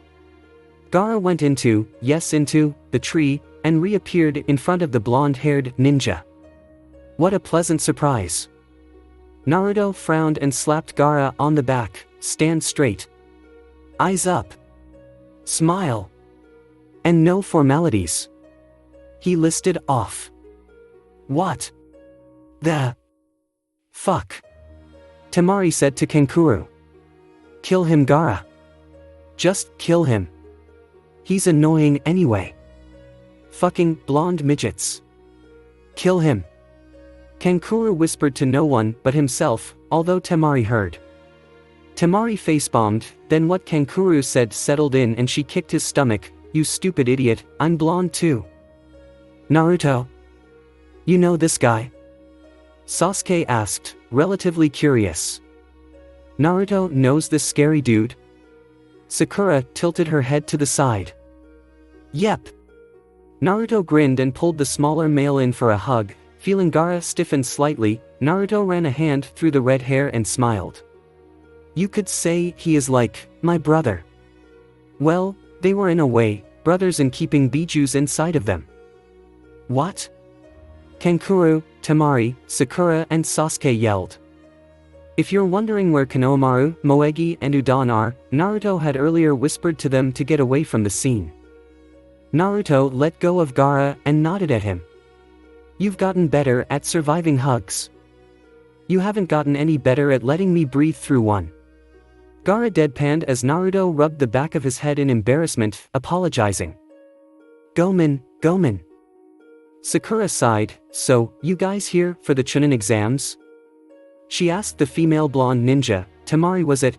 Gaara went into the tree, and reappeared in front of the blonde-haired ninja. What a pleasant surprise. Naruto frowned and slapped Gaara on the back, stand straight. Eyes up. Smile. And no formalities. He listed off. What the fuck? Temari said to Kankuro. Kill him, Gaara. Just kill him. He's annoying anyway. Fucking blonde midgets. Kill him. Kankuro whispered to no one but himself, although Temari heard. Temari facepalmed, then what Kankuro said settled in and she kicked his stomach. You stupid idiot, I'm blonde too. Naruto. You know this guy? Sasuke asked, relatively curious. Naruto knows this scary dude? Sakura tilted her head to the side. Yep. Naruto grinned and pulled the smaller male in for a hug. Feeling Gaara stiffen slightly, Naruto ran a hand through the red hair and smiled. You could say he is like my brother. Well, they were in a way, brothers in keeping bijus inside of them. What? Kankuro, Temari, Sakura and Sasuke yelled. If you're wondering where Konohamaru, Moegi and Udon are, Naruto had earlier whispered to them to get away from the scene. Naruto let go of Gaara and nodded at him. You've gotten better at surviving hugs. You haven't gotten any better at letting me breathe through one. Gaara deadpanned as Naruto rubbed the back of his head in embarrassment, apologizing. Gomen. Sakura sighed, so, you guys here for the Chunin exams? She asked the female blonde ninja. Temari, was it?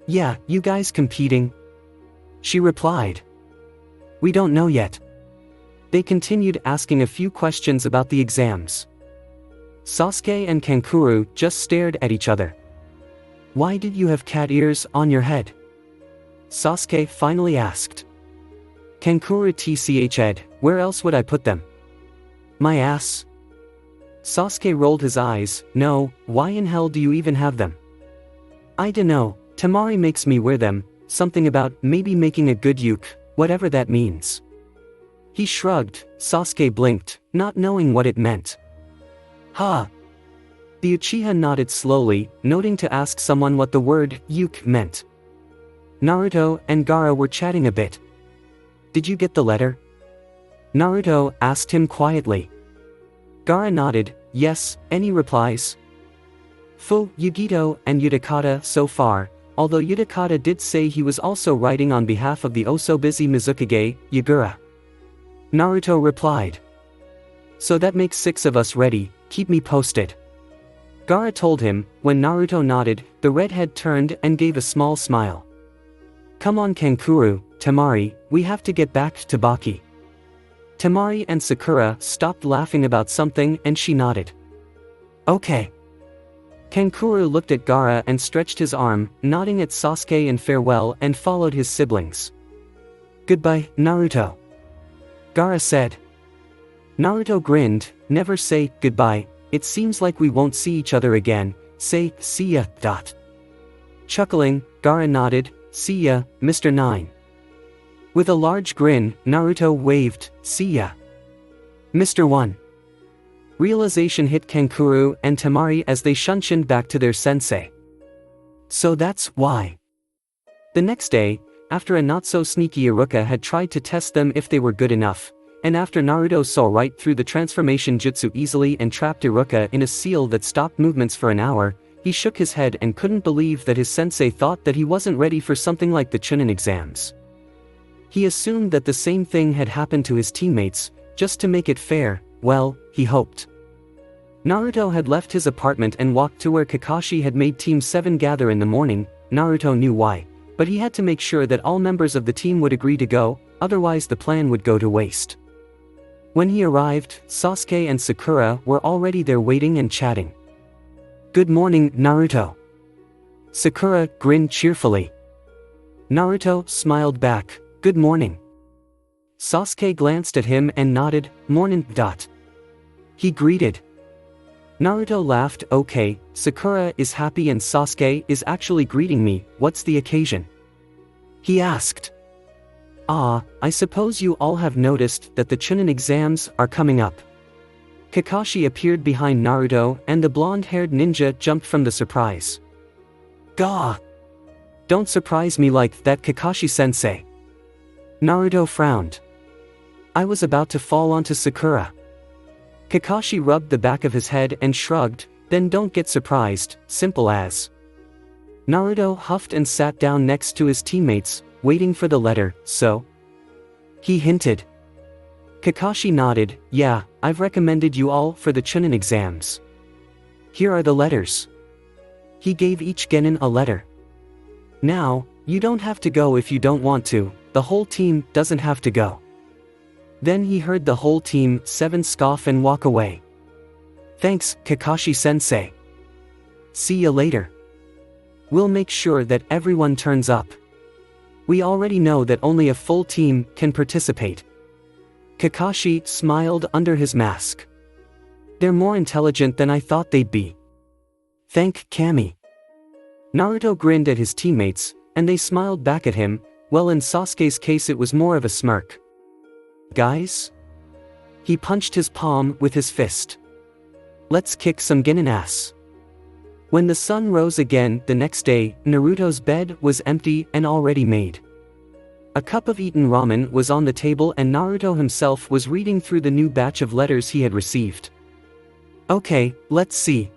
Yeah, you guys competing? She replied. We don't know yet. They continued asking a few questions about the exams. Sasuke and Kankuro just stared at each other. Why did you have cat ears on your head? Sasuke finally asked. Kankura tched, where else would I put them? My ass? Sasuke rolled his eyes. No, why in hell do you even have them? I dunno, Temari makes me wear them, something about maybe making a good uke, whatever that means. He shrugged. Sasuke blinked, not knowing what it meant. Ha! The Uchiha nodded slowly, noting to ask someone what the word uke meant. Naruto and Gaara were chatting a bit. Did you get the letter? Naruto asked him quietly. Gaara nodded, yes. Any replies? Yugito and Utakata so far, although Utakata did say he was also writing on behalf of the oh-so-busy Mizukage, Yagura. Naruto replied. So that makes 6 of us ready, keep me posted. Gaara told him. When Naruto nodded, the redhead turned and gave a small smile. Come on Kankuro, Temari, we have to get back to Baki. Temari and Sakura stopped laughing about something and she nodded. Okay. Kankuro looked at Gaara and stretched his arm, nodding at Sasuke in farewell and followed his siblings. Goodbye, Naruto. Gaara said. Naruto grinned. Never say goodbye, it seems like we won't see each other again, say see ya. Chuckling, Gaara nodded, see ya, Mr. 9. With a large grin, Naruto waved, see ya. Mr. 1. Realization hit Kankuro and Temari as they shunshined back to their sensei. So that's why. The next day, after a not-so-sneaky Iruka had tried to test them if they were good enough, and after Naruto saw right through the transformation jutsu easily and trapped Iruka in a seal that stopped movements for an hour, he shook his head and couldn't believe that his sensei thought that he wasn't ready for something like the Chunin exams. He assumed that the same thing had happened to his teammates, just to make it fair, well, he hoped. Naruto had left his apartment and walked to where Kakashi had made Team 7 gather in the morning. Naruto knew why, but he had to make sure that all members of the team would agree to go, otherwise the plan would go to waste. When he arrived, Sasuke and Sakura were already there waiting and chatting. Good morning, Naruto. Sakura grinned cheerfully. Naruto smiled back, good morning. Sasuke glanced at him and nodded, mornin'. He greeted. Naruto laughed, okay, Sakura is happy and Sasuke is actually greeting me, what's the occasion? He asked. I suppose you all have noticed that the Chunin exams are coming up. Kakashi appeared behind Naruto and the blonde-haired ninja jumped from the surprise. Gah! Don't surprise me like that, Kakashi-sensei. Naruto frowned. I was about to fall onto Sakura. Kakashi rubbed the back of his head and shrugged, then don't get surprised, simple as. Naruto huffed and sat down next to his teammates, waiting for the letter, so? He hinted. Kakashi nodded, yeah, I've recommended you all for the Chunin exams. Here are the letters. He gave each genin a letter. Now, you don't have to go if you don't want to, the whole team doesn't have to go. Then he heard the whole team 7 scoff and walk away. Thanks, Kakashi-sensei. See ya later. We'll make sure that everyone turns up. We already know that only a full team can participate. Kakashi smiled under his mask. They're more intelligent than I thought they'd be. Thank Kami. Naruto grinned at his teammates, and they smiled back at him. Well, in Sasuke's case it was more of a smirk. Guys? He punched his palm with his fist. Let's kick some genin ass. When the sun rose again the next day, Naruto's bed was empty and already made. A cup of eaten ramen was on the table and Naruto himself was reading through the new batch of letters he had received. Okay, let's see.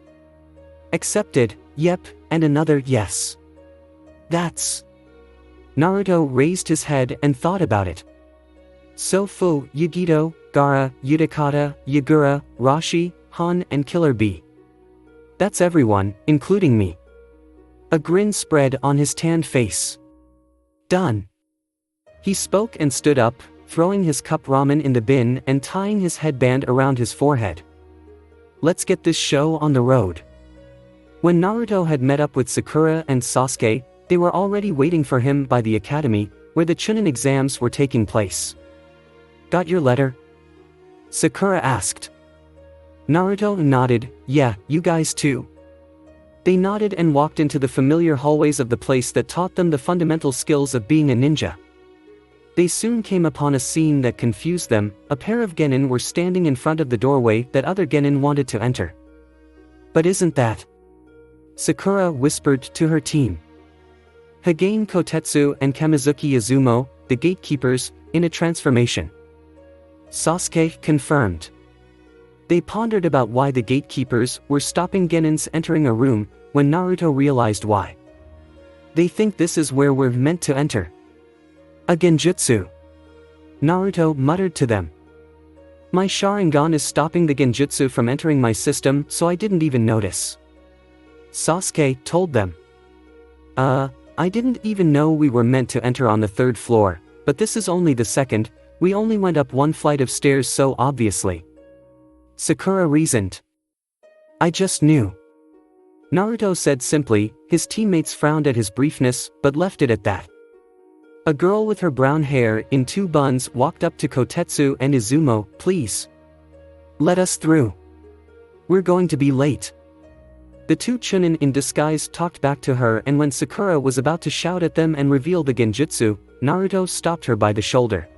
Accepted, yep, and another yes. That's... Naruto raised his head and thought about it. So Yugito, Gaara, Utakata, Yagura, Roshi, Han and Killer Bee. That's everyone, including me. A grin spread on his tanned face. Done. He spoke and stood up, throwing his cup ramen in the bin and tying his headband around his forehead. Let's get this show on the road. When Naruto had met up with Sakura and Sasuke, they were already waiting for him by the academy. where the Chunin exams were taking place. Got your letter? Sakura asked. Naruto nodded. Yeah, you guys too. They nodded and walked into the familiar hallways of the place that taught them the fundamental skills of being a ninja. They soon came upon a scene that confused them. A pair of genin were standing in front of the doorway that other genin wanted to enter. But isn't that? Sakura whispered to her team. Hagane Kotetsu and Kamizuki Izumo, the gatekeepers, in a transformation. Sasuke confirmed. They pondered about why the gatekeepers were stopping genins entering a room, when Naruto realized why. They think this is where we're meant to enter. A genjutsu. Naruto muttered to them. My Sharingan is stopping the genjutsu from entering my system, so I didn't even notice. Sasuke told them. I didn't even know we were meant to enter on the 3rd floor, but this is only the 2nd, we only went up 1 flight of stairs so obviously. Sakura reasoned. I just knew. Naruto said simply. His teammates frowned at his briefness, but left it at that. A girl with her brown hair in 2 buns walked up to Kotetsu and Izumo. Please. Let us through. We're going to be late. The 2 Chunin in disguise talked back to her, and when Sakura was about to shout at them and reveal the genjutsu, Naruto stopped her by the shoulder.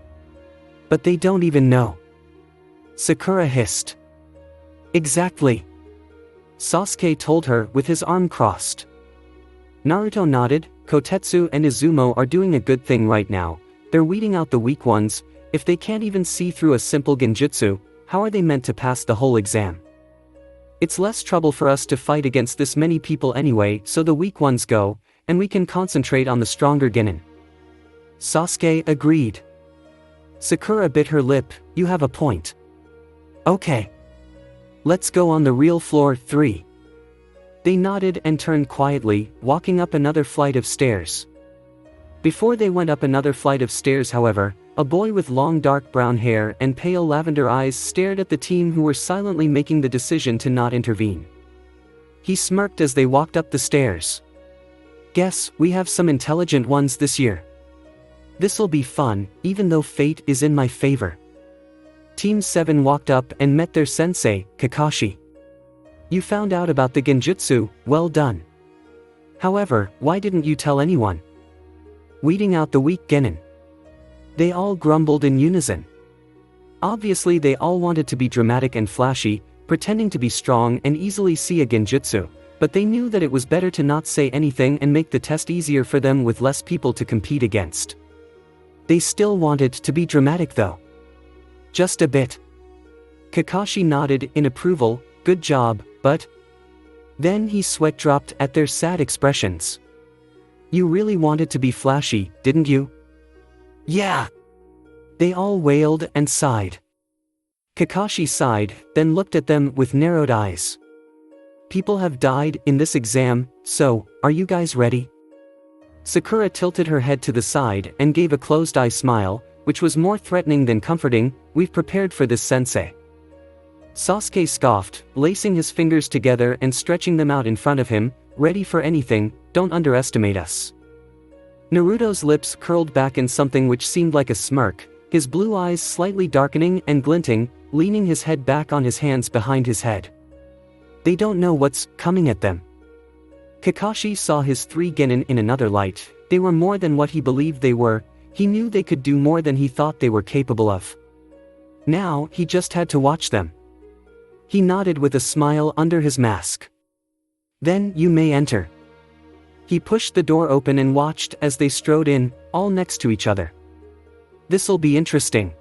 But they don't even know. Sakura hissed. Exactly. Sasuke told her with his arm crossed. Naruto nodded. Kotetsu and Izumo are doing a good thing right now. They're weeding out the weak ones. If they can't even see through a simple genjutsu, how are they meant to pass the whole exam? It's less trouble for us to fight against this many people anyway, so the weak ones go, and we can concentrate on the stronger genin. Sasuke agreed. Sakura bit her lip. You have a point. Okay. Let's go on the real floor 3. They nodded and turned quietly, walking up another flight of stairs. Before they went up another flight of stairs, however, a boy with long dark brown hair and pale lavender eyes stared at the team who were silently making the decision to not intervene. He smirked as they walked up the stairs. Guess we have some intelligent ones this year. This'll be fun, even though fate is in my favor. Team 7 walked up and met their sensei, Kakashi. You found out about the genjutsu, well done. However, why didn't you tell anyone? Weeding out the weak genin. They all grumbled in unison. Obviously they all wanted to be dramatic and flashy, pretending to be strong and easily see a genjutsu, but they knew that it was better to not say anything and make the test easier for them with less people to compete against. They still wanted to be dramatic though. Just a bit. Kakashi nodded in approval. Good job, but... Then his sweat dropped at their sad expressions. You really wanted to be flashy, didn't you? Yeah. They all wailed and sighed. Kakashi sighed, then looked at them with narrowed eyes. People have died in this exam, so, are you guys ready? Sakura tilted her head to the side and gave a closed-eye smile, which was more threatening than comforting. We've prepared for this, sensei. Sasuke scoffed, lacing his fingers together and stretching them out in front of him. Ready for anything, don't underestimate us. Naruto's lips curled back in something which seemed like a smirk, his blue eyes slightly darkening and glinting, leaning his head back on his hands behind his head. They don't know what's coming at them. Kakashi saw his 3 genin in another light. They were more than what he believed they were. He knew they could do more than he thought they were capable of. Now, he just had to watch them. He nodded with a smile under his mask. Then you may enter. He pushed the door open and watched as they strode in, all next to each other. This'll be interesting.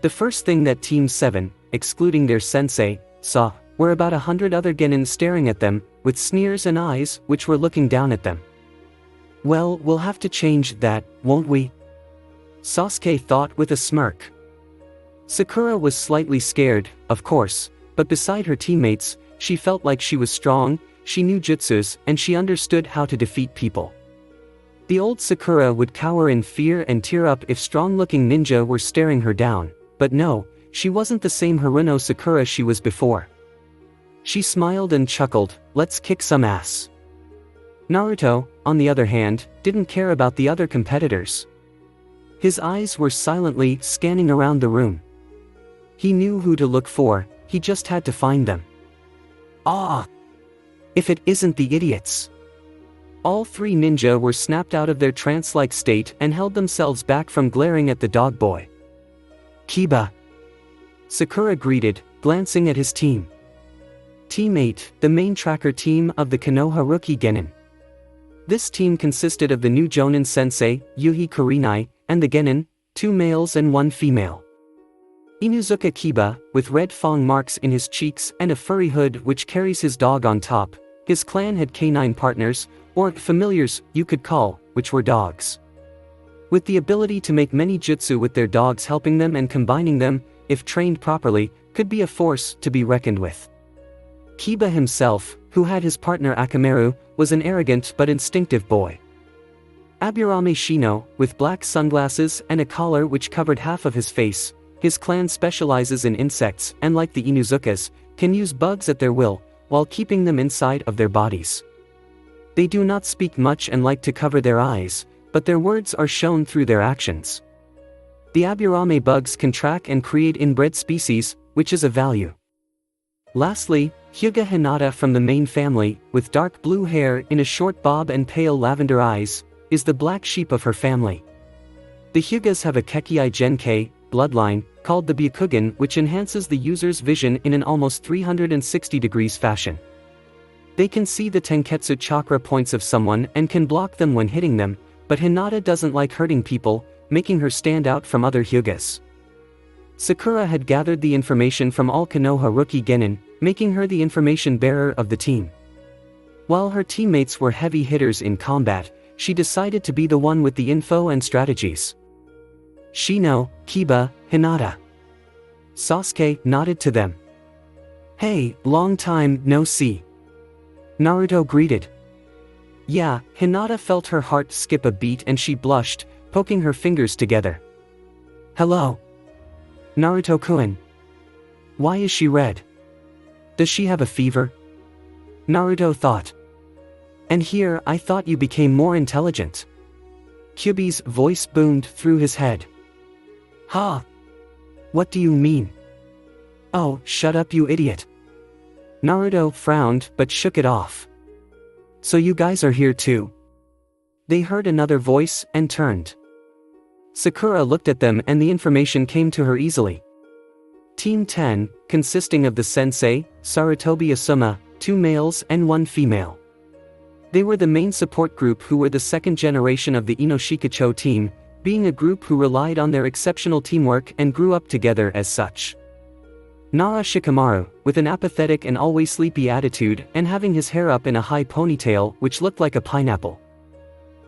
The first thing that Team 7, excluding their sensei, saw, were about 100 other genin staring at them, with sneers and eyes which were looking down at them. Well, we'll have to change that, won't we? Sasuke thought with a smirk. Sakura was slightly scared, of course, but beside her teammates, she felt like she was strong, she knew jutsus, and she understood how to defeat people. The old Sakura would cower in fear and tear up if strong-looking ninja were staring her down, but no, she wasn't the same Haruno Sakura she was before. She smiled and chuckled, let's kick some ass. Naruto, on the other hand, didn't care about the other competitors. His eyes were silently scanning around the room. He knew who to look for, he just had to find them. Ah! If it isn't the idiots! All three ninja were snapped out of their trance-like state and held themselves back from glaring at the dog boy. Kiba! Sakura greeted, glancing at his team. Team 8, the main tracker team of the Jinchuuriki Genin. This team consisted of the new Jonin sensei, Yuhi Kurenai, and the Genin, 2 males and 1 female. Inuzuka Kiba, with red fang marks in his cheeks and a furry hood which carries his dog on top. His clan had canine partners, or familiars, you could call, which were dogs. With the ability to make many jutsu with their dogs helping them and combining them, if trained properly, could be a force to be reckoned with. Kiba himself, who had his partner Akamaru, was an arrogant but instinctive boy. Aburame Shino, with black sunglasses and a collar which covered half of his face, his clan specializes in insects and, like the Inuzukas, can use bugs at their will, while keeping them inside of their bodies. They do not speak much and like to cover their eyes, but their words are shown through their actions. The Aburame bugs can track and create inbred species, which is of value. Lastly, Hyuga Hinata from the main family, with dark blue hair in a short bob and pale lavender eyes, is the black sheep of her family. The Hyugas have a Kekii Genkei bloodline, called the Byakugan, which enhances the user's vision in an almost 360 degrees fashion. They can see the Tenketsu chakra points of someone and can block them when hitting them, but Hinata doesn't like hurting people, making her stand out from other Hyugas. Sakura had gathered the information from all Jinchuuriki Genin, making her the information bearer of the team. While her teammates were heavy hitters in combat, she decided to be the one with the info and strategies. Shino, Kiba, Hinata. Sasuke nodded to them. Hey, long time no see. Naruto greeted. Yeah, Hinata felt her heart skip a beat and she blushed, poking her fingers together. Hello. Naruto-kun. Why is she red? Does she have a fever? Naruto thought. And here I thought you became more intelligent. Kyuubi's voice boomed through his head. Huh? What do you mean? Oh, shut up you idiot. Naruto frowned but shook it off. So you guys are here too? They heard another voice and turned. Sakura looked at them and the information came to her easily. Team 10, consisting of the sensei, Sarutobi Asuma, 2 males and 1 female. They were the main support group who were the second generation of the Inoshikacho team, being a group who relied on their exceptional teamwork and grew up together as such. Nara Shikamaru, with an apathetic and always sleepy attitude and having his hair up in a high ponytail which looked like a pineapple.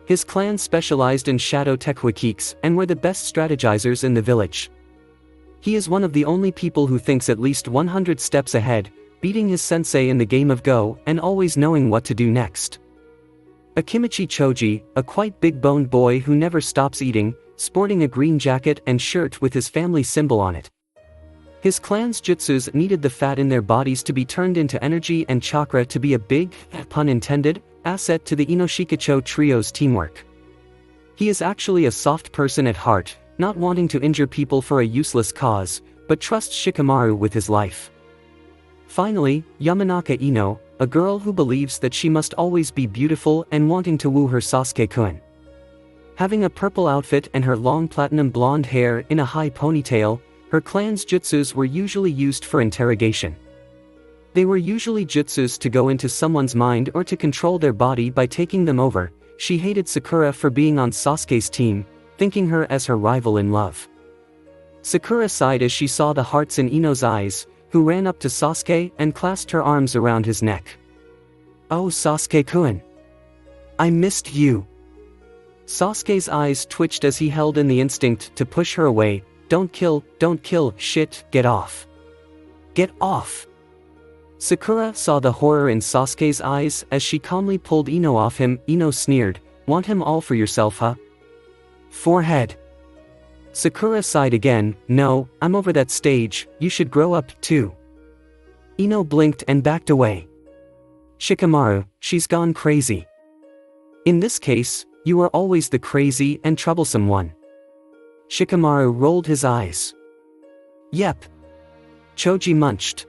His clan specialized in shadow tekwakiks and were the best strategizers in the village. He is one of the only people who thinks at least 100 steps ahead, beating his sensei in the game of Go and always knowing what to do next. Akimichi Choji, a quite big-boned boy who never stops eating, sporting a green jacket and shirt with his family symbol on it. His clan's jutsus needed the fat in their bodies to be turned into energy and chakra to be a big, pun intended, asset to the Inoshikacho trio's teamwork. He is actually a soft person at heart, not wanting to injure people for a useless cause, but trusts Shikamaru with his life. Finally, Yamanaka Ino, a girl who believes that she must always be beautiful and wanting to woo her Sasuke-kun. Having a purple outfit and her long platinum blonde hair in a high ponytail, her clan's jutsus were usually used for interrogation. They were usually jutsus to go into someone's mind or to control their body by taking them over. She hated Sakura for being on Sasuke's team, thinking her as her rival in love. Sakura sighed as she saw the hearts in Ino's eyes, who ran up to Sasuke and clasped her arms around his neck. Oh Sasuke-kun. I missed you. Sasuke's eyes twitched as he held in the instinct to push her away. Don't kill, shit, get off. Get off. Sakura saw the horror in Sasuke's eyes as she calmly pulled Ino off him. Ino sneered, want him all for yourself huh? Forehead. Sakura sighed again, no, I'm over that stage, you should grow up too. Ino blinked and backed away. Shikamaru, she's gone crazy. In this case, you are always the crazy and troublesome one. Shikamaru rolled his eyes. Yep. Choji munched.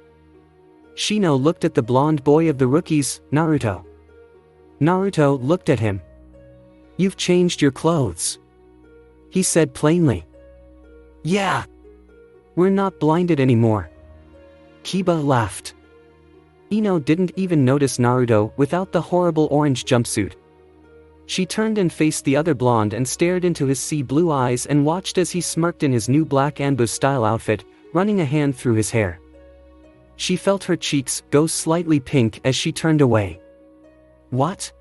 Shino looked at the blonde boy of the rookies, Naruto. Naruto looked at him. You've changed your clothes. He said plainly. Yeah. We're not blinded anymore. Kiba laughed. Ino didn't even notice Naruto without the horrible orange jumpsuit. She turned and faced the other blonde and stared into his sea blue eyes and watched as he smirked in his new black Anbu-style outfit, running a hand through his hair. She felt her cheeks go slightly pink as she turned away. What?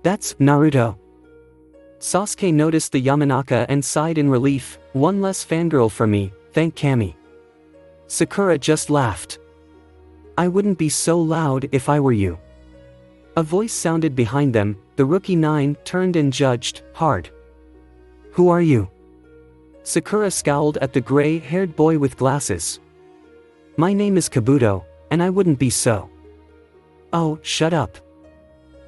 That's Naruto. Sasuke noticed the Yamanaka and sighed in relief, one less fangirl for me, thank Kami. Sakura just laughed. I wouldn't be so loud if I were you. A voice sounded behind them, the rookie 9 turned and judged, hard. Who are you? Sakura scowled at the gray-haired boy with glasses. My name is Kabuto, and I wouldn't be so. Oh, shut up.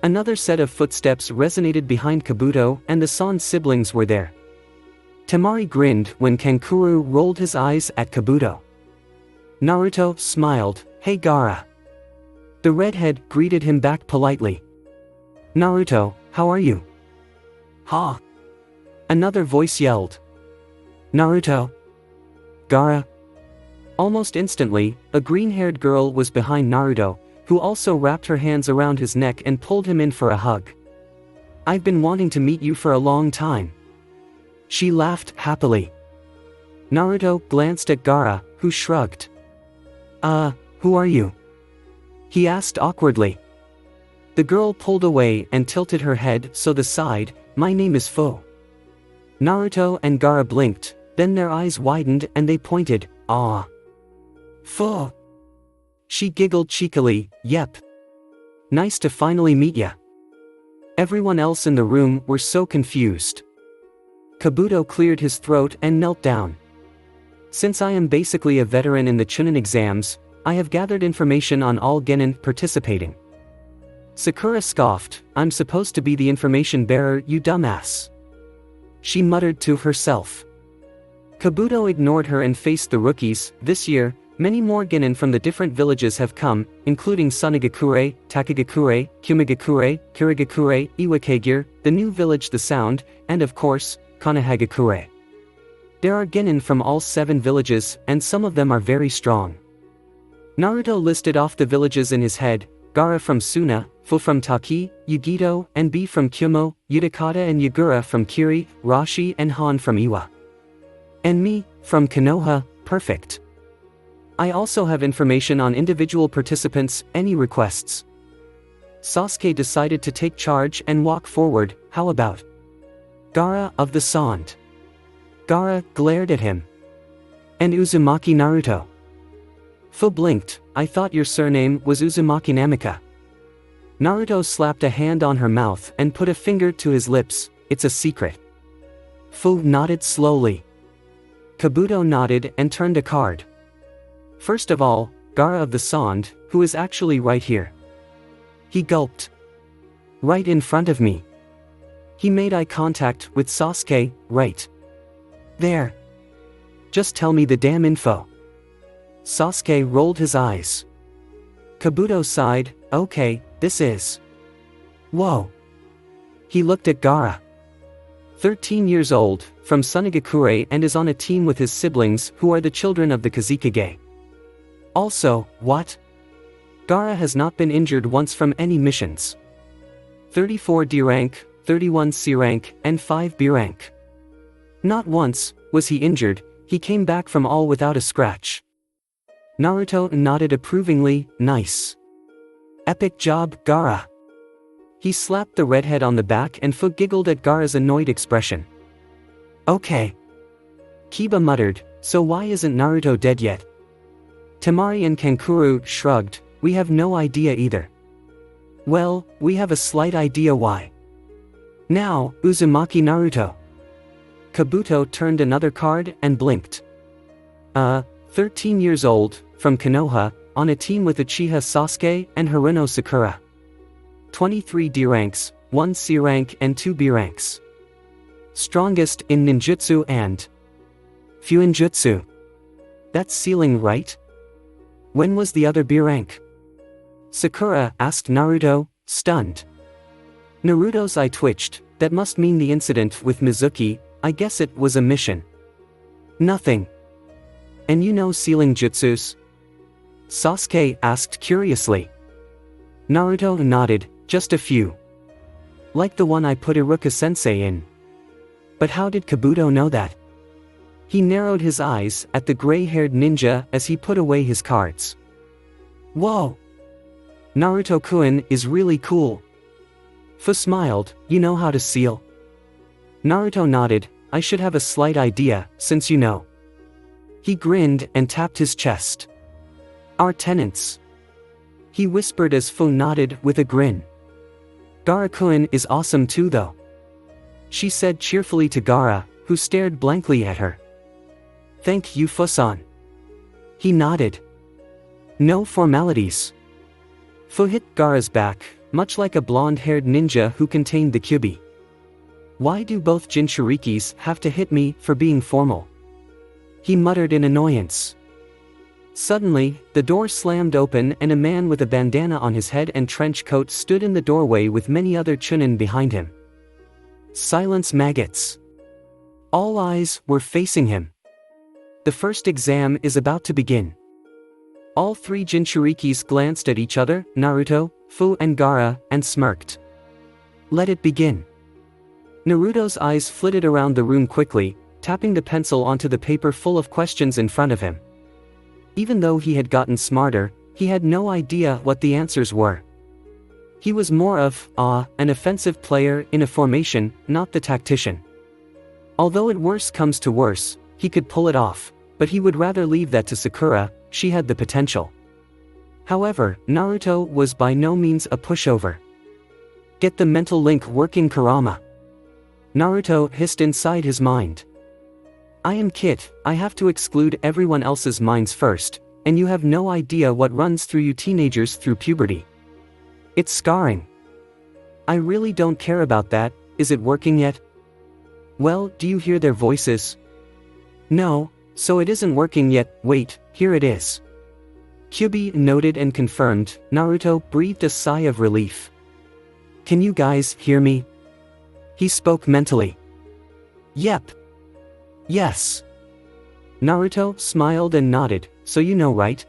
Another set of footsteps resonated behind Kabuto and the San siblings were there. Temari grinned when Kankuro rolled his eyes at Kabuto. Naruto smiled, hey Gaara. The redhead greeted him back politely. Naruto, how are you? Ha! Another voice yelled. Naruto? Gaara? Almost instantly, a green-haired girl was behind Naruto, who also wrapped her hands around his neck and pulled him in for a hug. I've been wanting to meet you for a long time. She laughed happily. Naruto glanced at Gaara, who shrugged. Who are you? He asked awkwardly. The girl pulled away and tilted her head so the side, my name is Fu. Naruto and Gaara blinked, then their eyes widened and they pointed, ah. Fu. She giggled cheekily, yep. Nice to finally meet ya. Everyone else in the room were so confused. Kabuto cleared his throat and knelt down. Since I am basically a veteran in the Chunin exams, I have gathered information on all genin participating. Sakura scoffed, I'm supposed to be the information bearer, you dumbass. She muttered to herself. Kabuto ignored her and faced the rookies. This year, many more genin from the different villages have come, including Sanagakure, Takagakure, Kumigakure, Kirigakure, Iwakagure, the new village The Sound, and of course, Kanahagakure. There are genin from all 7 villages, and some of them are very strong. Naruto listed off the villages in his head, Gaara from Suna, Fu from Taki, Yugito, and B from Kyumo, Utakata and Yagura from Kiri, Roshi and Han from Iwa. And me, from Konoha, perfect. I also have information on individual participants, any requests? Sasuke decided to take charge and walk forward, how about Gaara of the Sand? Gaara glared at him. And Uzumaki Naruto? Fu blinked, I thought your surname was Uzumaki Namika. Naruto slapped a hand on her mouth and put a finger to his lips, it's a secret. Fu nodded slowly. Kabuto nodded and turned a card. First of all, Gaara of the Sand, who is actually right here. He gulped. Right in front of me. He made eye contact with Sasuke, right there. Just tell me the damn info. Sasuke rolled his eyes. Kabuto sighed, okay, this is. Whoa. He looked at Gaara. 13 years old, from Sanagakure and is on a team with his siblings who are the children of the Kazekage. Also, what? Gaara has not been injured once from any missions. 34 D rank, 31 C rank, and 5 B rank. Not once was he injured, he came back from all without a scratch. Naruto nodded approvingly, nice. Epic job, Gaara. He slapped the redhead on the back and Fu giggled at Gaara's annoyed expression. Okay. Kiba muttered, so why isn't Naruto dead yet? Temari and Kankuro shrugged, we have no idea either. Well, we have a slight idea why. Now, Uzumaki Naruto. Kabuto turned another card and blinked. 13 years old, from Konoha, on a team with Uchiha Sasuke and Haruno Sakura. 23 D ranks, 1 C rank and 2 B ranks. Strongest in ninjutsu and Fuinjutsu. That's sealing, right? When was the other B rank? Sakura asked Naruto, stunned. Naruto's eye twitched. That must mean the incident with Mizuki. I guess it was a mission. Nothing. And you know sealing jutsus? Sasuke asked curiously. Naruto nodded, just a few. Like the one I put Iruka-sensei in. But how did Kabuto know that? He narrowed his eyes at the gray-haired ninja as he put away his cards. Whoa! Naruto-kun is really cool. Fu smiled, you know how to seal? Naruto nodded, I should have a slight idea, since you know. He grinned and tapped his chest. Our tenants. He whispered as Fu nodded with a grin. Gaara-kun is awesome too though. She said cheerfully to Gaara, who stared blankly at her. Thank you Fu-san. He nodded. No formalities. Fu hit Gaara's back, much like a blonde-haired ninja who contained the Kyuubi. Why do both Jinchurikis have to hit me for being formal? He muttered in annoyance. Suddenly, the door slammed open and a man with a bandana on his head and trench coat stood in the doorway with many other chunin behind him. Silence maggots. All eyes were facing him. The first exam is about to begin. All three Jinchurikis glanced at each other, Naruto, Fu and Gaara, and smirked. Let it begin. Naruto's eyes flitted around the room quickly, tapping the pencil onto the paper full of questions in front of him. Even though he had gotten smarter, he had no idea what the answers were. He was more of, an offensive player in a formation, not the tactician. Although it worse comes to worse, he could pull it off, but he would rather leave that to Sakura, she had the potential. However, Naruto was by no means a pushover. Get the mental link working Kurama. Naruto hissed inside his mind. I am Kit, I have to exclude everyone else's minds first, and you have no idea what runs through you teenagers through puberty. It's scarring. I really don't care about that, is it working yet? Well, do you hear their voices? No, so it isn't working yet, wait, here it is. Kyuubi noted and confirmed, Naruto breathed a sigh of relief. Can you guys hear me? He spoke mentally. Yep. Yes. Naruto smiled and nodded, so you know right?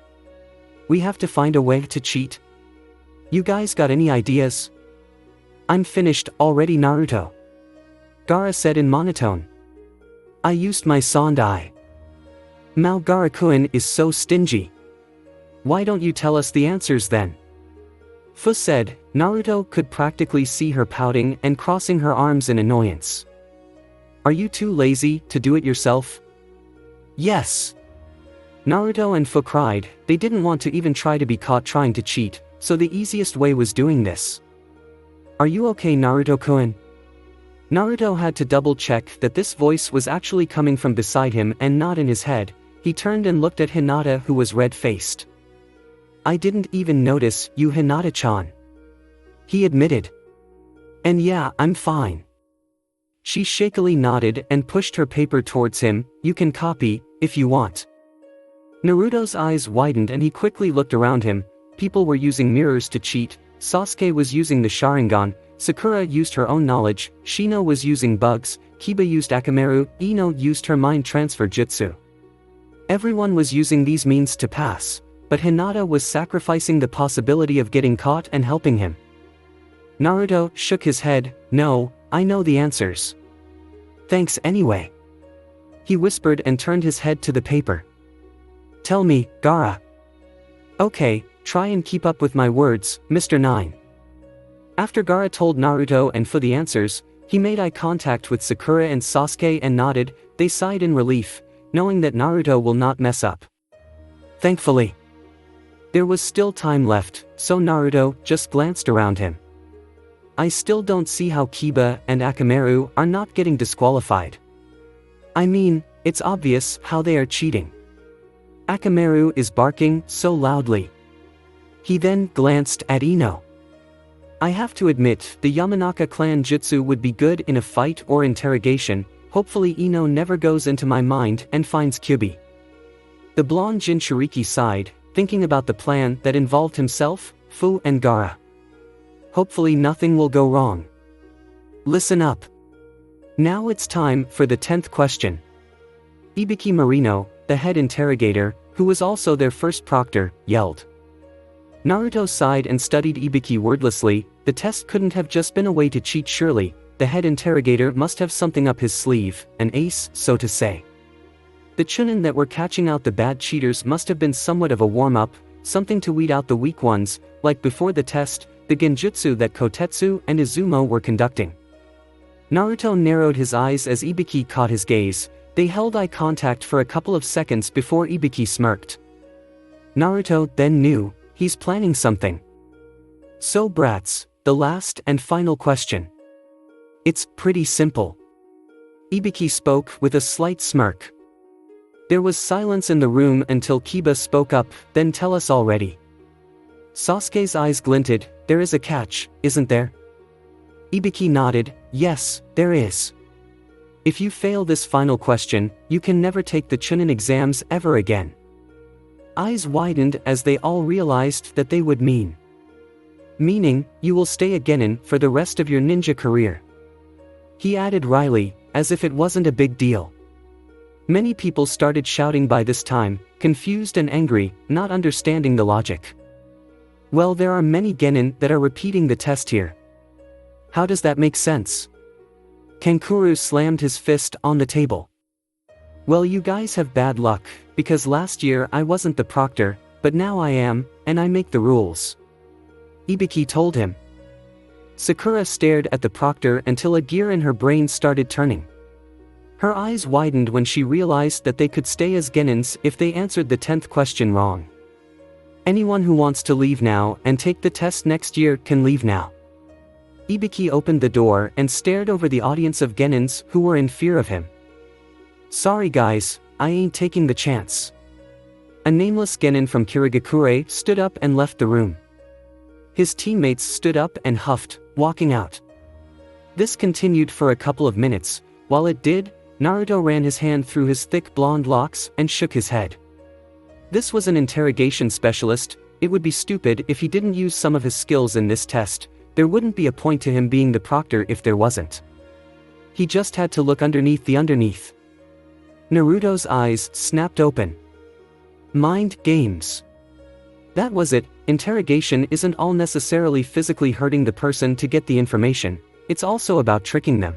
We have to find a way to cheat. You guys got any ideas? I'm finished already Naruto. Gaara said in monotone. I used my Sandai. Mao Gaara-kun is so stingy. Why don't you tell us the answers then? Fu said. Naruto could practically see her pouting and crossing her arms in annoyance. Are you too lazy to do it yourself? Yes. Naruto and Fu cried, they didn't want to even try to be caught trying to cheat, so the easiest way was doing this. Are you okay Naruto-kun? Naruto had to double-check that this voice was actually coming from beside him and not in his head. He turned and looked at Hinata who was red-faced. I didn't even notice you Hinata-chan. He admitted. And yeah, I'm fine. She shakily nodded and pushed her paper towards him, you can copy, if you want. Naruto's eyes widened and he quickly looked around him. People were using mirrors to cheat, Sasuke was using the Sharingan, Sakura used her own knowledge, Shino was using bugs, Kiba used Akamaru, Ino used her mind transfer jutsu. Everyone was using these means to pass, but Hinata was sacrificing the possibility of getting caught and helping him. Naruto shook his head, no, I know the answers. Thanks anyway. He whispered and turned his head to the paper. Tell me, Gaara. Okay, try and keep up with my words, Mr. 9. After Gaara told Naruto and Fu the answers, he made eye contact with Sakura and Sasuke and nodded, they sighed in relief, knowing that Naruto will not mess up. Thankfully. There was still time left, so Naruto just glanced around him. I still don't see how Kiba and Akamaru are not getting disqualified. I mean, it's obvious how they are cheating. Akamaru is barking so loudly. He then glanced at Ino. I have to admit, the Yamanaka clan jutsu would be good in a fight or interrogation, Hopefully Ino never goes into my mind and finds Kyuubi. The blonde Jinchuriki sighed, thinking about the plan that involved himself, Fu and Gaara. Hopefully nothing will go wrong. Listen up. Now it's time for the 10th question. Ibiki Marino, the head interrogator, who was also their first proctor, yelled. Naruto sighed and studied Ibiki wordlessly. The test couldn't have just been a way to cheat surely. The head interrogator must have something up his sleeve, an ace, so to say. The chunin that were catching out the bad cheaters must have been somewhat of a warm-up, something to weed out the weak ones, like before the test, the genjutsu that Kotetsu and Izumo were conducting. Naruto narrowed his eyes as Ibiki caught his gaze. They held eye contact for a couple of seconds before Ibiki smirked. Naruto then knew, he's planning something. So brats, the last and final question. It's pretty simple. Ibiki spoke with a slight smirk. There was silence in the room until Kiba spoke up, then tell us already. Sasuke's eyes glinted, there is a catch, isn't there? Ibiki nodded, yes, there is. If you fail this final question, you can never take the chunin exams ever again. Eyes widened as they all realized that they would mean. Meaning, you will stay a genin for the rest of your ninja career. He added wryly, as if it wasn't a big deal. Many people started shouting by this time, confused and angry, not understanding the logic. Well, there are many genin that are repeating the test here. How does that make sense? Kankuro slammed his fist on the table. Well, you guys have bad luck, because last year I wasn't the proctor, but now I am, and I make the rules. Ibiki told him. Sakura stared at the proctor until a gear in her brain started turning. Her eyes widened when she realized that they could stay as genins if they answered the 10th question wrong. Anyone who wants to leave now and take the test next year can leave now. Ibiki opened the door and stared over the audience of genins who were in fear of him. Sorry guys, I ain't taking the chance. A nameless genin from Kirigakure stood up and left the room. His teammates stood up and huffed, walking out. This continued for a couple of minutes. While it did, Naruto ran his hand through his thick blonde locks and shook his head. This was an interrogation specialist. It would be stupid if he didn't use some of his skills in this test. There wouldn't be a point to him being the proctor if there wasn't. He just had to look underneath the underneath. Naruto's eyes snapped open. Mind games. That was it. Interrogation isn't all necessarily physically hurting the person to get the information, it's also about tricking them.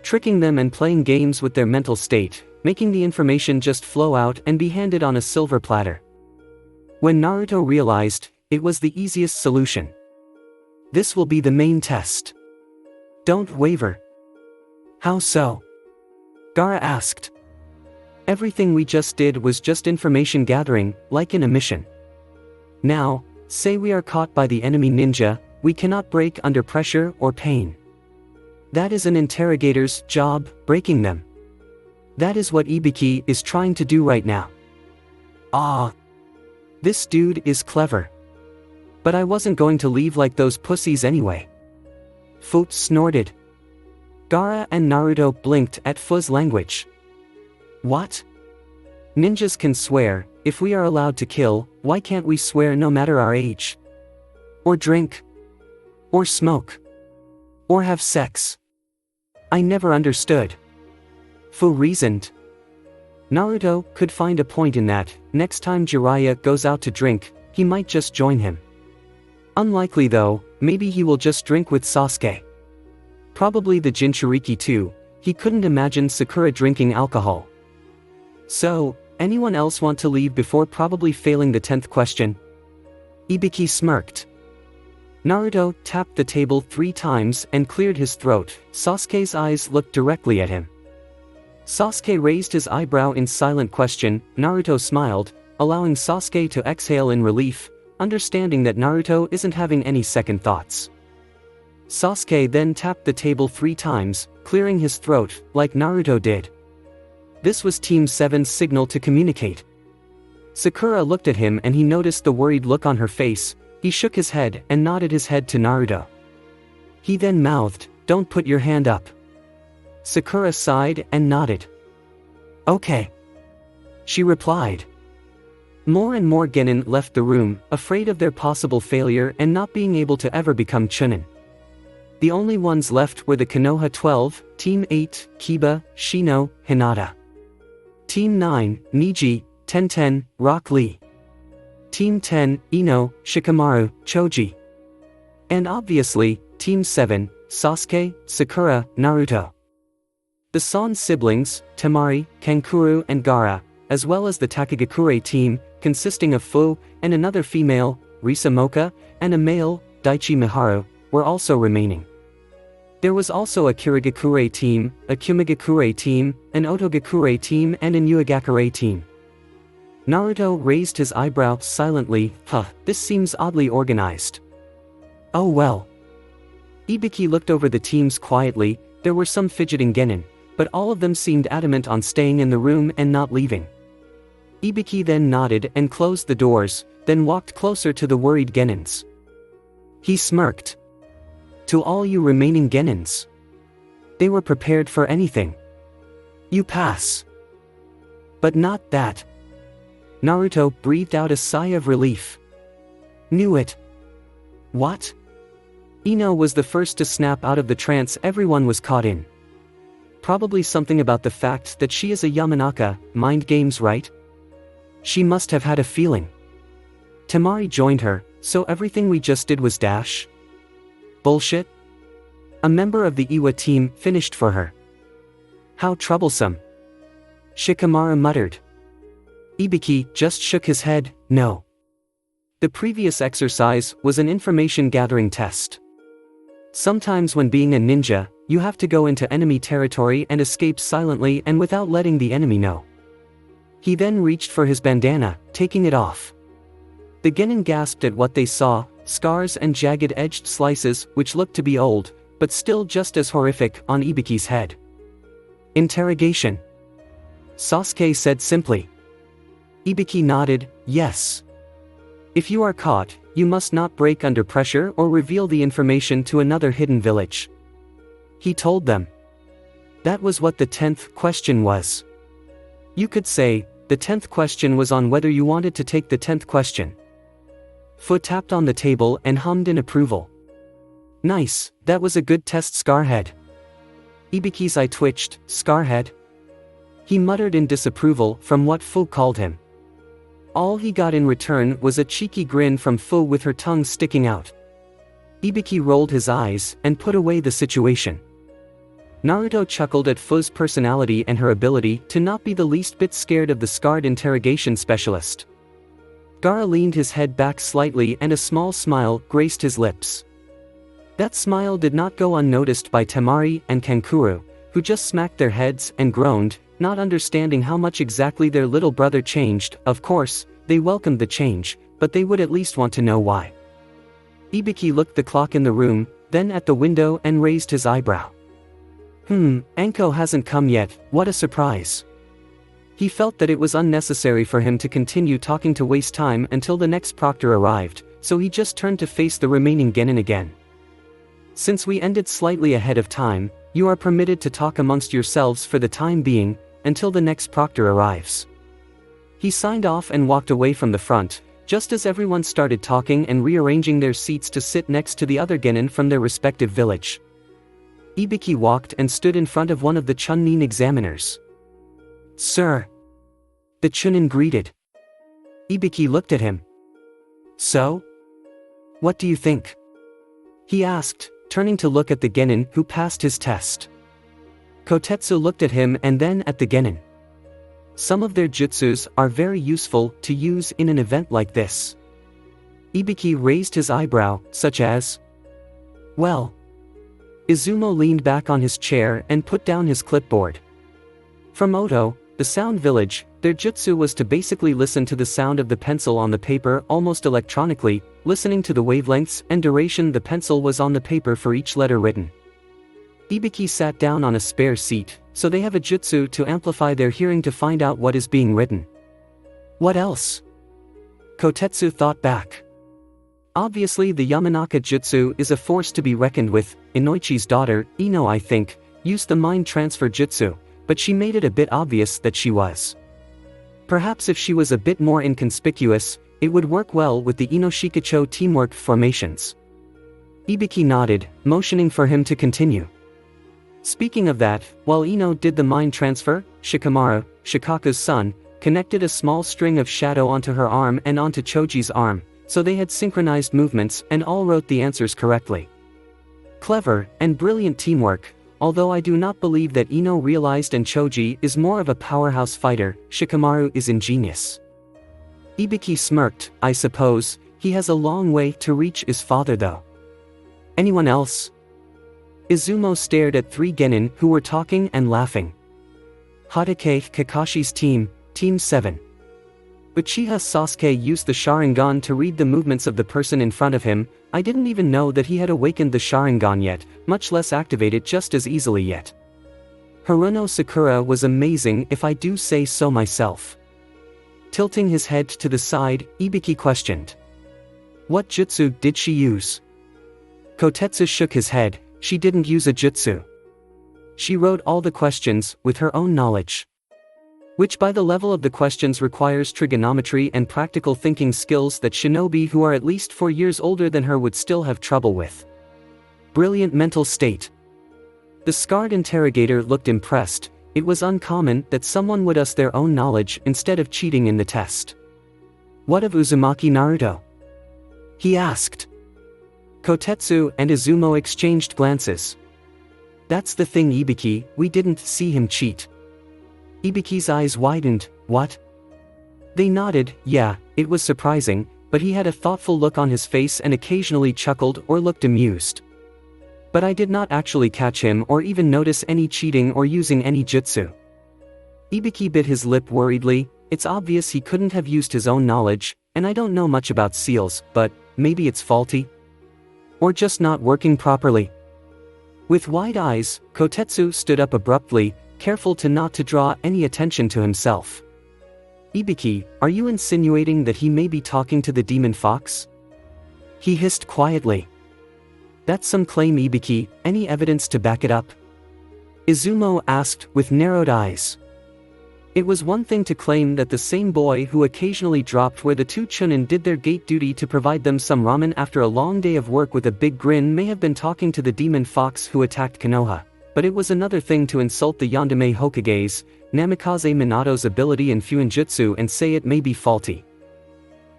Tricking them and playing games with their mental state, making the information just flow out and be handed on a silver platter. When Naruto realized, it was the easiest solution. This will be the main test. Don't waver. How so? Gaara asked. Everything we just did was just information gathering, like in a mission. Now, say we are caught by the enemy ninja, we cannot break under pressure or pain. That is an interrogator's job, breaking them. That is what Ibiki is trying to do right now. Ah. This dude is clever. But I wasn't going to leave like those pussies anyway. Fu snorted. Gaara and Naruto blinked at Fu's language. What? Ninjas can swear. If we are allowed to kill, why can't we swear no matter our age? Or drink? Or smoke? Or have sex? I never understood. Fu reasoned. Naruto could find a point in that. Next time Jiraiya goes out to drink, he might just join him. Unlikely though, maybe he will just drink with Sasuke. Probably the Jinchuriki too. He couldn't imagine Sakura drinking alcohol. So, anyone else want to leave before probably failing the 10th question? Ibiki smirked. Naruto tapped the table 3 times and cleared his throat. Sasuke's eyes looked directly at him. Sasuke raised his eyebrow in silent question. Naruto smiled, allowing Sasuke to exhale in relief, understanding that Naruto isn't having any second thoughts. Sasuke then tapped the table 3 times, clearing his throat, like Naruto did. This was Team 7's signal to communicate. Sakura looked at him and he noticed the worried look on her face. He shook his head and nodded his head to Naruto. He then mouthed, "Don't put your hand up." Sakura sighed and nodded. Okay. She replied. More and more genin left the room, afraid of their possible failure and not being able to ever become chunin. The only ones left were the Konoha 12, Team 8, Kiba, Shino, Hinata. Team 9, Niji, Tenten, Rock Lee. Team 10, Ino, Shikamaru, Choji. And obviously, Team 7, Sasuke, Sakura, Naruto. The Son siblings, Temari, Kankuro and Gaara, as well as the Takagakure team, consisting of Fu, and another female, Risa Moka, and a male, Daichi Miharu, were also remaining. There was also a Kirigakure team, a Kumigakure team, an Otogakure team and an Uegakure team. Naruto raised his eyebrow silently. This seems oddly organized. Oh well. Ibiki looked over the teams quietly. There were some fidgeting genin, but all of them seemed adamant on staying in the room and not leaving. Ibiki then nodded and closed the doors, then walked closer to the worried genins. He smirked. To all you remaining genins. They were prepared for anything. You pass. But not that. Naruto breathed out a sigh of relief. Knew it. What? Ino was the first to snap out of the trance everyone was caught in. Probably something about the fact that she is a Yamanaka, mind games, right? She must have had a feeling. Temari joined her, so everything we just did was dash? Bullshit? A member of the Iwa team finished for her. How troublesome. Shikamaru muttered. Ibiki just shook his head, no. The previous exercise was an information-gathering test. Sometimes when being a ninja, you have to go into enemy territory and escape silently and without letting the enemy know. He then reached for his bandana, taking it off. The genin gasped at what they saw, scars and jagged-edged slices which looked to be old, but still just as horrific, on Ibiki's head. Interrogation. Sasuke said simply. Ibiki nodded, yes. If you are caught, you must not break under pressure or reveal the information to another hidden village. He told them. That was what the 10th question was. You could say, the 10th question was on whether you wanted to take the 10th question. Fu tapped on the table and hummed in approval. Nice, that was a good test, Scarhead. Ibiki's eye twitched. Scarhead? He muttered in disapproval from what Fu called him. All he got in return was a cheeky grin from Fu with her tongue sticking out. Ibiki rolled his eyes and put away the situation. Naruto chuckled at Fu's personality and her ability to not be the least bit scared of the scarred interrogation specialist. Gaara leaned his head back slightly and a small smile graced his lips. That smile did not go unnoticed by Temari and Kankuro, who just smacked their heads and groaned, not understanding how much exactly their little brother changed. Of course, they welcomed the change, but they would at least want to know why. Ibiki looked the clock in the room, then at the window and raised his eyebrow. Anko hasn't come yet, what a surprise. He felt that it was unnecessary for him to continue talking to waste time until the next proctor arrived, so he just turned to face the remaining genin again. Since we ended slightly ahead of time, you are permitted to talk amongst yourselves for the time being, until the next proctor arrives. He signed off and walked away from the front, just as everyone started talking and rearranging their seats to sit next to the other genin from their respective village. Ibiki walked and stood in front of one of the Chunin examiners. Sir. The Chunin greeted. Ibiki looked at him. So? What do you think? He asked, turning to look at the genin who passed his test. Kotetsu looked at him and then at the genin. Some of their jutsus are very useful to use in an event like this. Ibiki raised his eyebrow, such as? Well. Izumo leaned back on his chair and put down his clipboard. From Oto, the Sound Village, their jutsu was to basically listen to the sound of the pencil on the paper almost electronically, listening to the wavelengths and duration the pencil was on the paper for each letter written. Ibiki sat down on a spare seat, so they have a jutsu to amplify their hearing to find out what is being written. What else? Kotetsu thought back. Obviously the Yamanaka jutsu is a force to be reckoned with. Inoichi's daughter, Ino I think, used the mind transfer jutsu, but she made it a bit obvious that she was. Perhaps if she was a bit more inconspicuous, it would work well with the Inoshikacho teamwork formations. Ibiki nodded, motioning for him to continue. Speaking of that, while Ino did the mind transfer, Shikamaru, Shikaku's son, connected a small string of shadow onto her arm and onto Choji's arm, so they had synchronized movements and all wrote the answers correctly. Clever and brilliant teamwork, although I do not believe that Ino realized and Choji is more of a powerhouse fighter, Shikamaru is ingenious. Ibiki smirked. I suppose he has a long way to reach his father though. Anyone else? Izumo stared at three genin who were talking and laughing. Hatake Kakashi's team, Team 7. Uchiha Sasuke used the Sharingan to read the movements of the person in front of him. I didn't even know that he had awakened the Sharingan yet, much less activate it just as easily yet. Haruno Sakura was amazing if I do say so myself. Tilting his head to the side, Ibiki questioned. What jutsu did she use? Kotetsu shook his head. She didn't use a jutsu. She wrote all the questions with her own knowledge. Which by the level of the questions requires trigonometry and practical thinking skills that shinobi who are at least 4 years older than her would still have trouble with. Brilliant mental state. The scarred interrogator looked impressed. It was uncommon that someone would use their own knowledge instead of cheating in the test. What of Uzumaki Naruto? He asked. Kotetsu and Izumo exchanged glances. That's the thing, Ibiki, we didn't see him cheat. Ibiki's eyes widened. What? They nodded. Yeah, it was surprising, but he had a thoughtful look on his face and occasionally chuckled or looked amused. But I did not actually catch him or even notice any cheating or using any jutsu. Ibiki bit his lip worriedly. It's obvious he couldn't have used his own knowledge, and I don't know much about seals, but maybe it's faulty? Or just not working properly? With wide eyes, Kotetsu stood up abruptly, careful not to draw any attention to himself. Ibiki, are you insinuating that he may be talking to the demon fox? He hissed quietly. That's some claim, Ibiki, any evidence to back it up? Izumo asked with narrowed eyes. It was one thing to claim that the same boy who occasionally dropped where the two chunin did their gate duty to provide them some ramen after a long day of work with a big grin may have been talking to the demon fox who attacked Konoha. But it was another thing to insult the Yandere Hokage's, Namikaze Minato's ability in Fuinjutsu and say it may be faulty.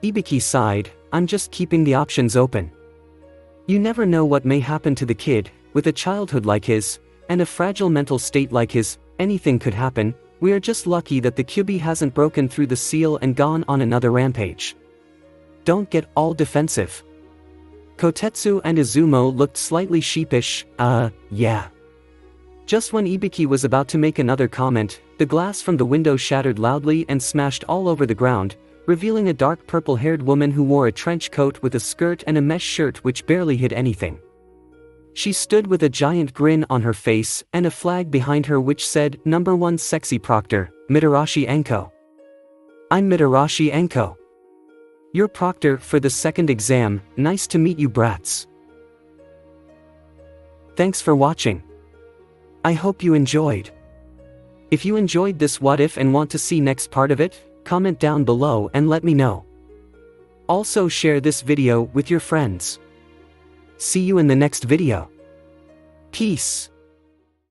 Ibiki sighed. I'm just keeping the options open. You never know what may happen to the kid, with a childhood like his, and a fragile mental state like his, anything could happen. We are just lucky that the Kyuubi hasn't broken through the seal and gone on another rampage. Don't get all defensive. Kotetsu and Izumo looked slightly sheepish. Yeah. Just when Ibiki was about to make another comment, the glass from the window shattered loudly and smashed all over the ground, revealing a dark purple-haired woman who wore a trench coat with a skirt and a mesh shirt which barely hid anything. She stood with a giant grin on her face and a flag behind her which said, "Number 1 Sexy Proctor, Mitarashi Enko." I'm Mitarashi Enko. Your proctor for the second exam. Nice to meet you, brats. Thanks for watching. I hope you enjoyed. If you enjoyed this what if and want to see next part of it, comment down below and let me know. Also share this video with your friends. See you in the next video. Peace.